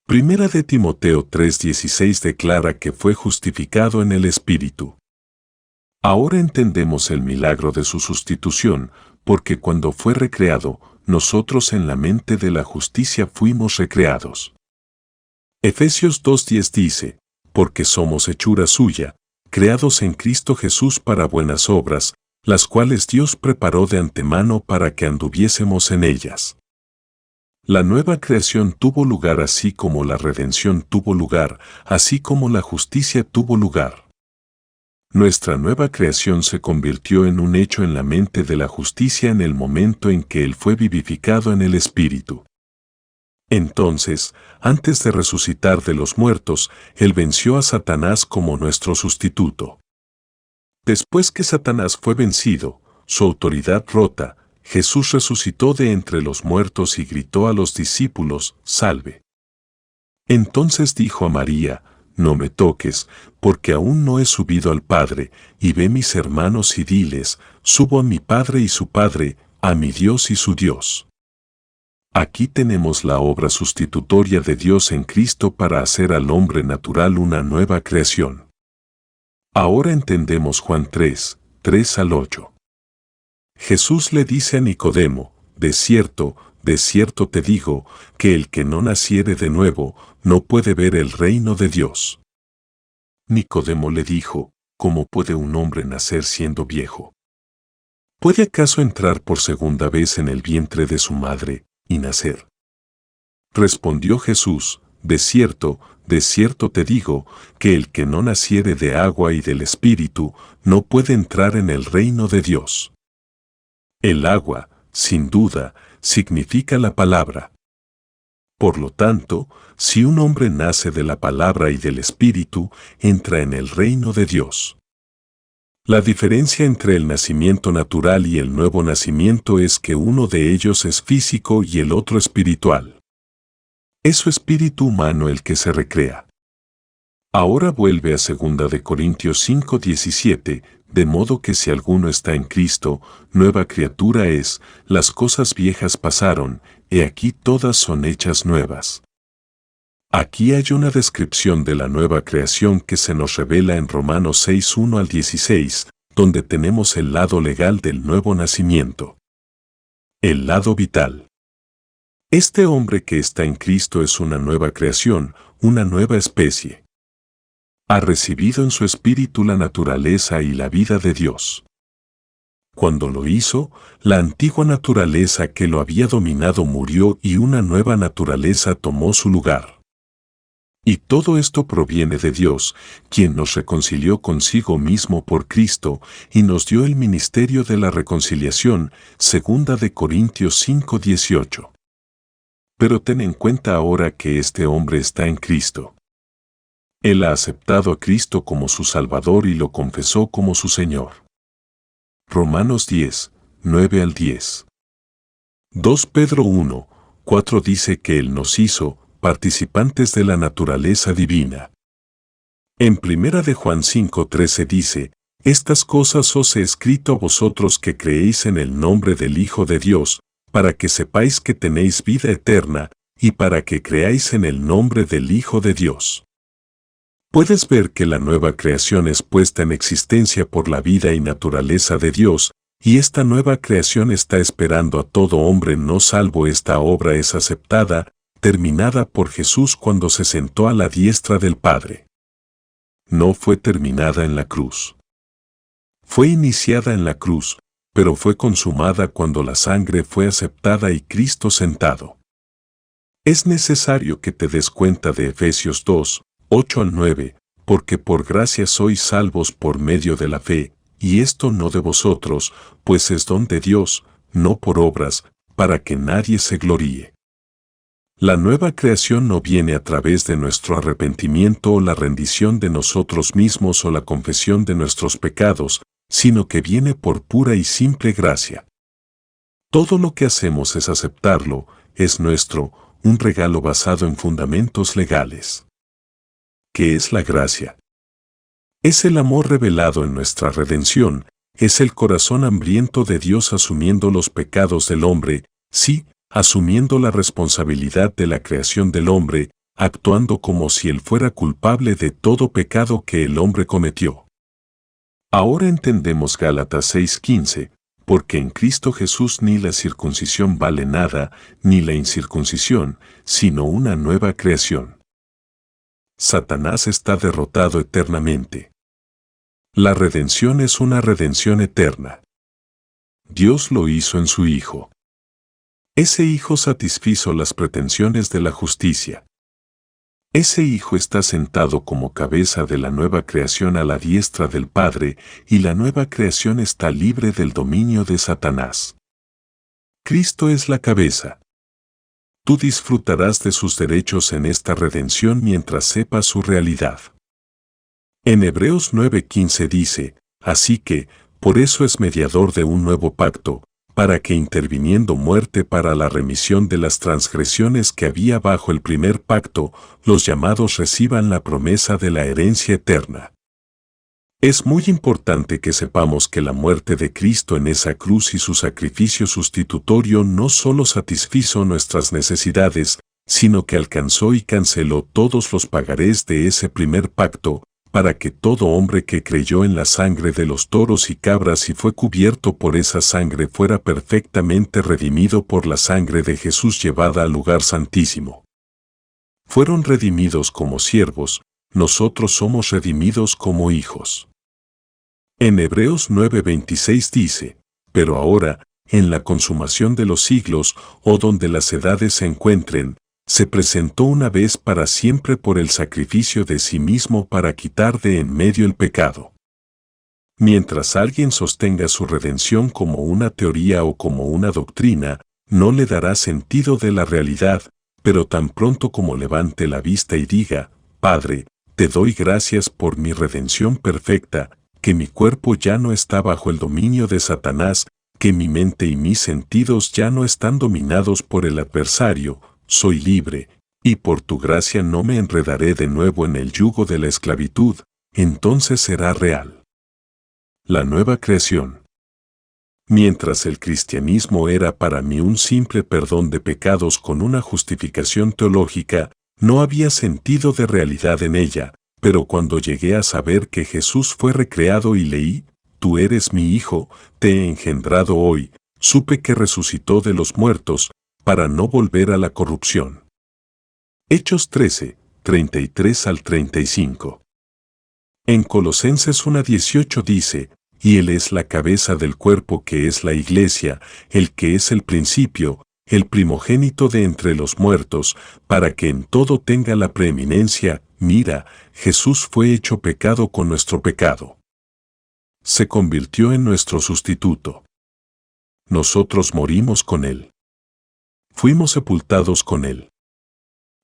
S1: Primera de Timoteo 3:16 declara que fue justificado en el Espíritu. Ahora entendemos el milagro de su sustitución, porque cuando fue recreado, nosotros en la mente de la justicia fuimos recreados. Efesios 2:10 dice, porque somos hechura suya, creados en Cristo Jesús para buenas obras, las cuales Dios preparó de antemano para que anduviésemos en ellas. La nueva creación tuvo lugar así como la redención tuvo lugar, así como la justicia tuvo lugar. Nuestra nueva creación se convirtió en un hecho en la mente de la justicia en el momento en que Él fue vivificado en el Espíritu. Entonces, antes de resucitar de los muertos, Él venció a Satanás como nuestro sustituto. Después que Satanás fue vencido, su autoridad rota, Jesús resucitó de entre los muertos y gritó a los discípulos, «Salve». Entonces dijo a María, «No me toques, porque aún no he subido al Padre, y ve mis hermanos y diles, subo a mi Padre y su Padre, a mi Dios y su Dios». Aquí tenemos la obra sustitutoria de Dios en Cristo para hacer al hombre natural una nueva creación. Ahora entendemos Juan 3, 3 al 8. Jesús le dice a Nicodemo, de cierto te digo, que el que no naciere de nuevo, no puede ver el reino de Dios. Nicodemo le dijo, ¿cómo puede un hombre nacer siendo viejo? ¿Puede acaso entrar por segunda vez en el vientre de su madre y nacer? Respondió Jesús, de cierto te digo, que el que no naciere de agua y del Espíritu, no puede entrar en el reino de Dios. El agua, sin duda, significa la palabra. Por lo tanto, si un hombre nace de la palabra y del Espíritu, entra en el reino de Dios. La diferencia entre el nacimiento natural y el nuevo nacimiento es que uno de ellos es físico y el otro espiritual. Es su espíritu humano el que se recrea. Ahora vuelve a 2 de Corintios 5:17, de modo que si alguno está en Cristo, nueva criatura es, las cosas viejas pasaron, he aquí todas son hechas nuevas. Aquí hay una descripción de la nueva creación que se nos revela en Romanos 6:1 al 16, donde tenemos el lado legal del nuevo nacimiento. El lado vital. Este hombre que está en Cristo es una nueva creación, una nueva especie. Ha recibido en su espíritu la naturaleza y la vida de Dios. Cuando lo hizo, la antigua naturaleza que lo había dominado murió y una nueva naturaleza tomó su lugar. Y todo esto proviene de Dios, quien nos reconcilió consigo mismo por Cristo y nos dio el ministerio de la reconciliación, 2 de Corintios 5:18. Pero ten en cuenta ahora que este hombre está en Cristo. Él ha aceptado a Cristo como su Salvador y lo confesó como su Señor. Romanos 10, 9 al 10. 2 Pedro 1, 4 dice que Él nos hizo participantes de la naturaleza divina. En 1 de Juan 5:13 dice, estas cosas os he escrito a vosotros que creéis en el nombre del Hijo de Dios, para que sepáis que tenéis vida eterna, y para que creáis en el nombre del Hijo de Dios. Puedes ver que la nueva creación es puesta en existencia por la vida y naturaleza de Dios, y esta nueva creación está esperando a todo hombre no salvo. Esta obra es aceptada, terminada por Jesús cuando se sentó a la diestra del Padre. No fue terminada en la cruz. Fue iniciada en la cruz, pero fue consumada cuando la sangre fue aceptada y Cristo sentado. Es necesario que te des cuenta de Efesios 2, 8 al 9, porque por gracia sois salvos por medio de la fe, y esto no de vosotros, pues es don de Dios, no por obras, para que nadie se gloríe. La nueva creación no viene a través de nuestro arrepentimiento o la rendición de nosotros mismos o la confesión de nuestros pecados, sino que viene por pura y simple gracia. Todo lo que hacemos es aceptarlo, es nuestro, un regalo basado en fundamentos legales. ¿Qué es la gracia? Es el amor revelado en nuestra redención, es el corazón hambriento de Dios asumiendo los pecados del hombre, sí, asumiendo la responsabilidad de la creación del hombre, actuando como si él fuera culpable de todo pecado que el hombre cometió. Ahora entendemos Gálatas 6:15, porque en Cristo Jesús ni la circuncisión vale nada, ni la incircuncisión, sino una nueva creación. Satanás está derrotado eternamente. La redención es una redención eterna. Dios lo hizo en su Hijo. Ese Hijo satisfizo las pretensiones de la justicia. Ese Hijo está sentado como cabeza de la nueva creación a la diestra del Padre, y la nueva creación está libre del dominio de Satanás. Cristo es la cabeza. Tú disfrutarás de sus derechos en esta redención mientras sepas su realidad. En Hebreos 9:15 dice, así que, por eso es mediador de un nuevo pacto, para que interviniendo muerte para la remisión de las transgresiones que había bajo el primer pacto, los llamados reciban la promesa de la herencia eterna. Es muy importante que sepamos que la muerte de Cristo en esa cruz y su sacrificio sustitutorio no solo satisfizo nuestras necesidades, sino que alcanzó y canceló todos los pagarés de ese primer pacto, para que todo hombre que creyó en la sangre de los toros y cabras y fue cubierto por esa sangre fuera perfectamente redimido por la sangre de Jesús llevada al lugar santísimo. Fueron redimidos como siervos, nosotros somos redimidos como hijos. En Hebreos 9:26 dice, pero ahora, en la consumación de los siglos, o donde las edades se encuentren, se presentó una vez para siempre por el sacrificio de sí mismo para quitar de en medio el pecado. Mientras alguien sostenga su redención como una teoría o como una doctrina, no le dará sentido de la realidad, pero tan pronto como levante la vista y diga, Padre, te doy gracias por mi redención perfecta, que mi cuerpo ya no está bajo el dominio de Satanás, que mi mente y mis sentidos ya no están dominados por el adversario, soy libre, y por tu gracia no me enredaré de nuevo en el yugo de la esclavitud, entonces será real. La nueva creación. Mientras el cristianismo era para mí un simple perdón de pecados con una justificación teológica, no había sentido de realidad en ella, pero cuando llegué a saber que Jesús fue recreado y leí, tú eres mi Hijo, te he engendrado hoy, supe que resucitó de los muertos, para no volver a la corrupción. Hechos 13, 33 al 35. En Colosenses 1:18 dice, y Él es la cabeza del cuerpo que es la Iglesia, el que es el principio, el primogénito de entre los muertos, para que en todo tenga la preeminencia. Mira, Jesús fue hecho pecado con nuestro pecado. Se convirtió en nuestro sustituto. Nosotros morimos con Él. Fuimos sepultados con Él.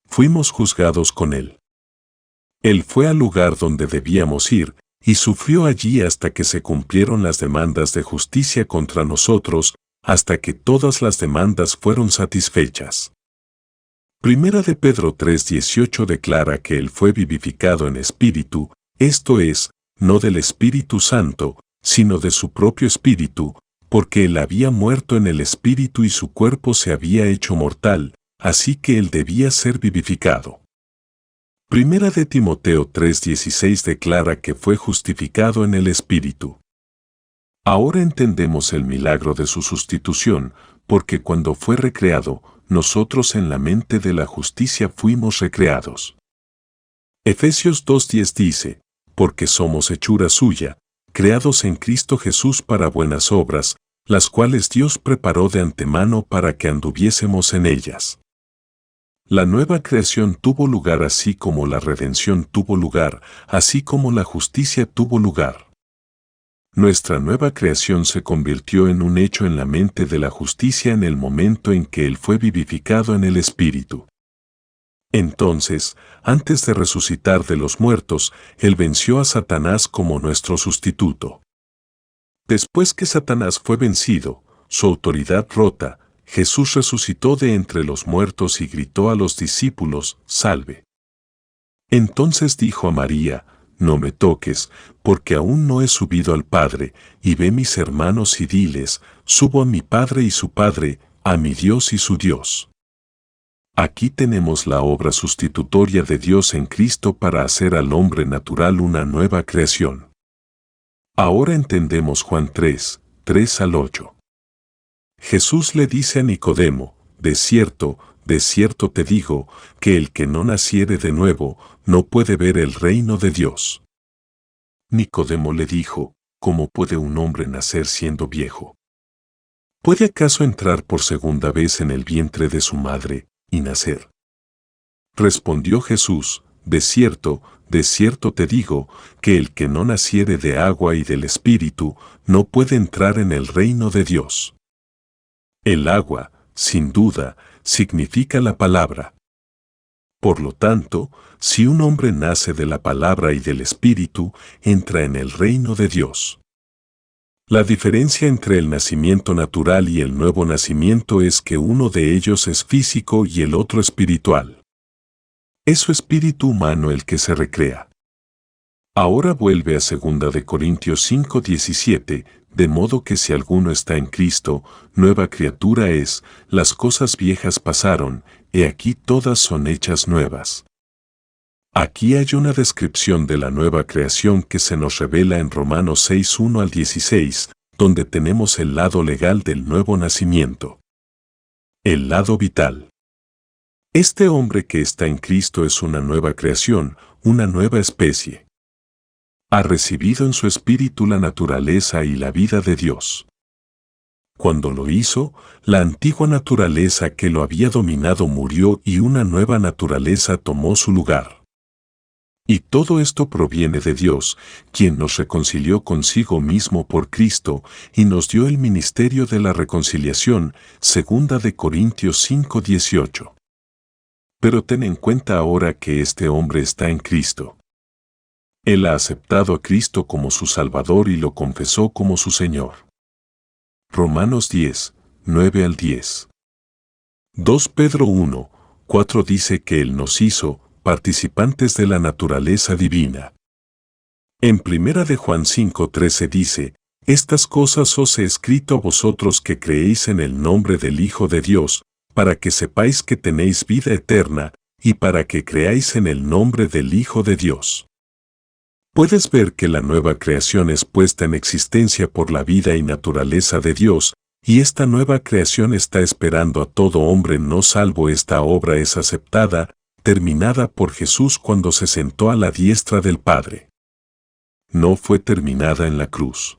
S1: Fuimos juzgados con Él. Él fue al lugar donde debíamos ir, y sufrió allí hasta que se cumplieron las demandas de justicia contra nosotros, hasta que todas las demandas fueron satisfechas. Primera de Pedro 3:18 declara que Él fue vivificado en espíritu, esto es, no del Espíritu Santo, sino de su propio Espíritu, porque él había muerto en el Espíritu y su cuerpo se había hecho mortal, así que él debía ser vivificado. Primera de Timoteo 3:16 declara que fue justificado en el Espíritu. Ahora entendemos el milagro de su sustitución, porque cuando fue recreado, nosotros en la mente de la justicia fuimos recreados. Efesios 2:10 dice, porque somos hechura suya, creados en Cristo Jesús para buenas obras, las cuales Dios preparó de antemano para que anduviésemos en ellas. La nueva creación tuvo lugar así como la redención tuvo lugar, así como la justicia tuvo lugar. Nuestra nueva creación se convirtió en un hecho en la mente de la justicia en el momento en que Él fue vivificado en el Espíritu. Entonces, antes de resucitar de los muertos, Él venció a Satanás como nuestro sustituto. Después que Satanás fue vencido, su autoridad rota, Jesús resucitó de entre los muertos y gritó a los discípulos, «Salve». Entonces dijo a María, «No me toques, porque aún no he subido al Padre, y ve mis hermanos y diles, subo a mi Padre y su Padre, a mi Dios y su Dios». Aquí tenemos la obra sustitutoria de Dios en Cristo para hacer al hombre natural una nueva creación. Ahora entendemos Juan 3:3-8. Jesús le dice a Nicodemo, de cierto te digo, que el que no naciere de nuevo, no puede ver el reino de Dios. Nicodemo le dijo, ¿cómo puede un hombre nacer siendo viejo? ¿Puede acaso entrar por segunda vez en el vientre de su madre y nacer? Respondió Jesús, de cierto te digo, que el que no naciere de agua y del Espíritu, no puede entrar en el reino de Dios. El agua, sin duda, significa la palabra. Por lo tanto, si un hombre nace de la palabra y del Espíritu, entra en el reino de Dios. La diferencia entre el nacimiento natural y el nuevo nacimiento es que uno de ellos es físico y el otro espiritual. Es su espíritu humano el que se recrea. Ahora vuelve a 2 de Corintios 5:17, de modo que si alguno está en Cristo, nueva criatura es, las cosas viejas pasaron, he aquí todas son hechas nuevas. Aquí hay una descripción de la nueva creación que se nos revela en Romanos 6:1-16, donde tenemos el lado legal del nuevo nacimiento. El lado vital. Este hombre que está en Cristo es una nueva creación, una nueva especie. Ha recibido en su espíritu la naturaleza y la vida de Dios. Cuando lo hizo, la antigua naturaleza que lo había dominado murió y una nueva naturaleza tomó su lugar. Y todo esto proviene de Dios, quien nos reconcilió consigo mismo por Cristo y nos dio el ministerio de la reconciliación, 2 de Corintios 5:18. Pero ten en cuenta ahora que este hombre está en Cristo. Él ha aceptado a Cristo como su Salvador y lo confesó como su Señor. Romanos 10:9-10. 2 Pedro 1:4 dice que Él nos hizo participantes de la naturaleza divina. En 1 de Juan 5:13 dice, estas cosas os he escrito a vosotros que creéis en el nombre del Hijo de Dios, para que sepáis que tenéis vida eterna, y para que creáis en el nombre del Hijo de Dios. Puedes ver que la nueva creación es puesta en existencia por la vida y naturaleza de Dios, y esta nueva creación está esperando a todo hombre no salvo. Esta obra es aceptada, terminada por Jesús cuando se sentó a la diestra del Padre. No fue terminada en la cruz.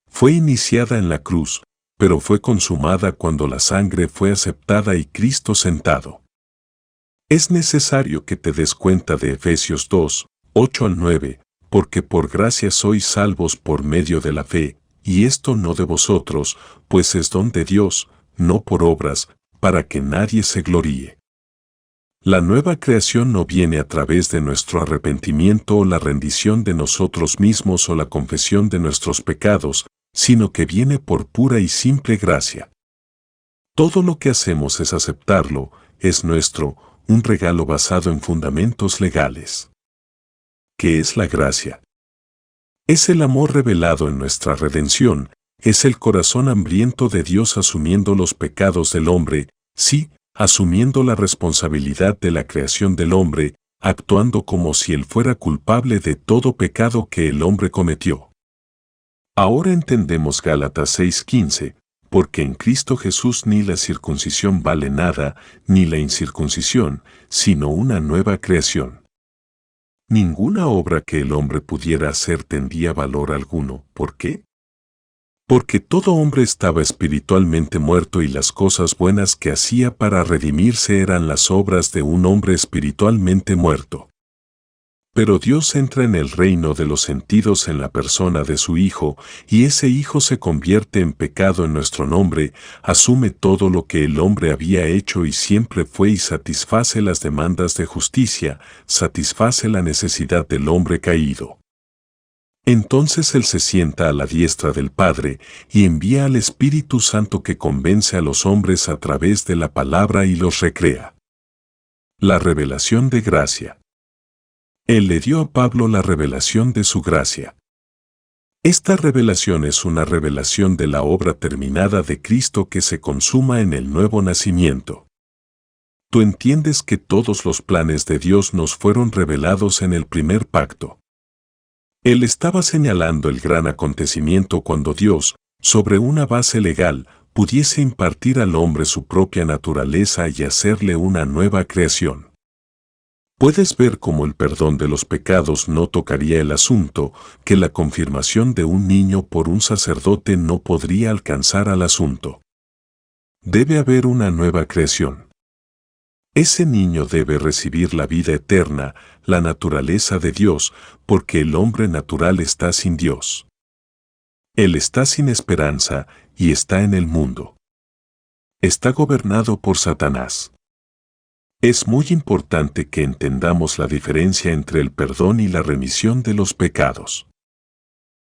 S1: Fue iniciada en la cruz, pero fue consumada cuando la sangre fue aceptada y Cristo sentado. Es necesario que te des cuenta de Efesios 2:8-9, porque por gracia sois salvos por medio de la fe, y esto no de vosotros, pues es don de Dios, no por obras, para que nadie se gloríe. La nueva creación no viene a través de nuestro arrepentimiento o la rendición de nosotros mismos o la confesión de nuestros pecados, sino que viene por pura y simple gracia. Todo lo que hacemos es aceptarlo, es nuestro, un regalo basado en fundamentos legales. ¿Qué es la gracia? Es el amor revelado en nuestra redención, es el corazón hambriento de Dios asumiendo los pecados del hombre, sí, asumiendo la responsabilidad de la creación del hombre, actuando como si él fuera culpable de todo pecado que el hombre cometió. Ahora entendemos Gálatas 6:15, porque en Cristo Jesús ni la circuncisión vale nada, ni la incircuncisión, sino una nueva creación. Ninguna obra que el hombre pudiera hacer tendría valor alguno. ¿Por qué? Porque todo hombre estaba espiritualmente muerto y las cosas buenas que hacía para redimirse eran las obras de un hombre espiritualmente muerto. Pero Dios entra en el reino de los sentidos en la persona de su Hijo, y ese Hijo se convierte en pecado en nuestro nombre, asume todo lo que el hombre había hecho y siempre fue y satisface las demandas de justicia, satisface la necesidad del hombre caído. Entonces Él se sienta a la diestra del Padre y envía al Espíritu Santo que convence a los hombres a través de la palabra y los recrea. La revelación de gracia. Él le dio a Pablo la revelación de su gracia. Esta revelación es una revelación de la obra terminada de Cristo que se consuma en el nuevo nacimiento. Tú entiendes que todos los planes de Dios nos fueron revelados en el primer pacto. Él estaba señalando el gran acontecimiento cuando Dios, sobre una base legal, pudiese impartir al hombre su propia naturaleza y hacerle una nueva creación. Puedes ver cómo el perdón de los pecados no tocaría el asunto, que la confirmación de un niño por un sacerdote no podría alcanzar al asunto. Debe haber una nueva creación. Ese niño debe recibir la vida eterna, la naturaleza de Dios, porque el hombre natural está sin Dios. Él está sin esperanza y está en el mundo. Está gobernado por Satanás. Es muy importante que entendamos la diferencia entre el perdón y la remisión de los pecados.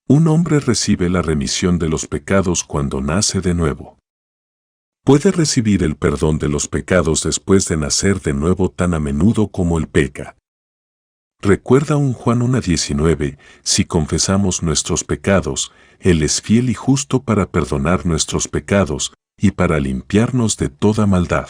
S1: Un hombre recibe la remisión de los pecados cuando nace de nuevo. Puede recibir el perdón de los pecados después de nacer de nuevo tan a menudo como él peca. Recuerda un Juan 1:19, si confesamos nuestros pecados, Él es fiel y justo para perdonar nuestros pecados y para limpiarnos de toda maldad.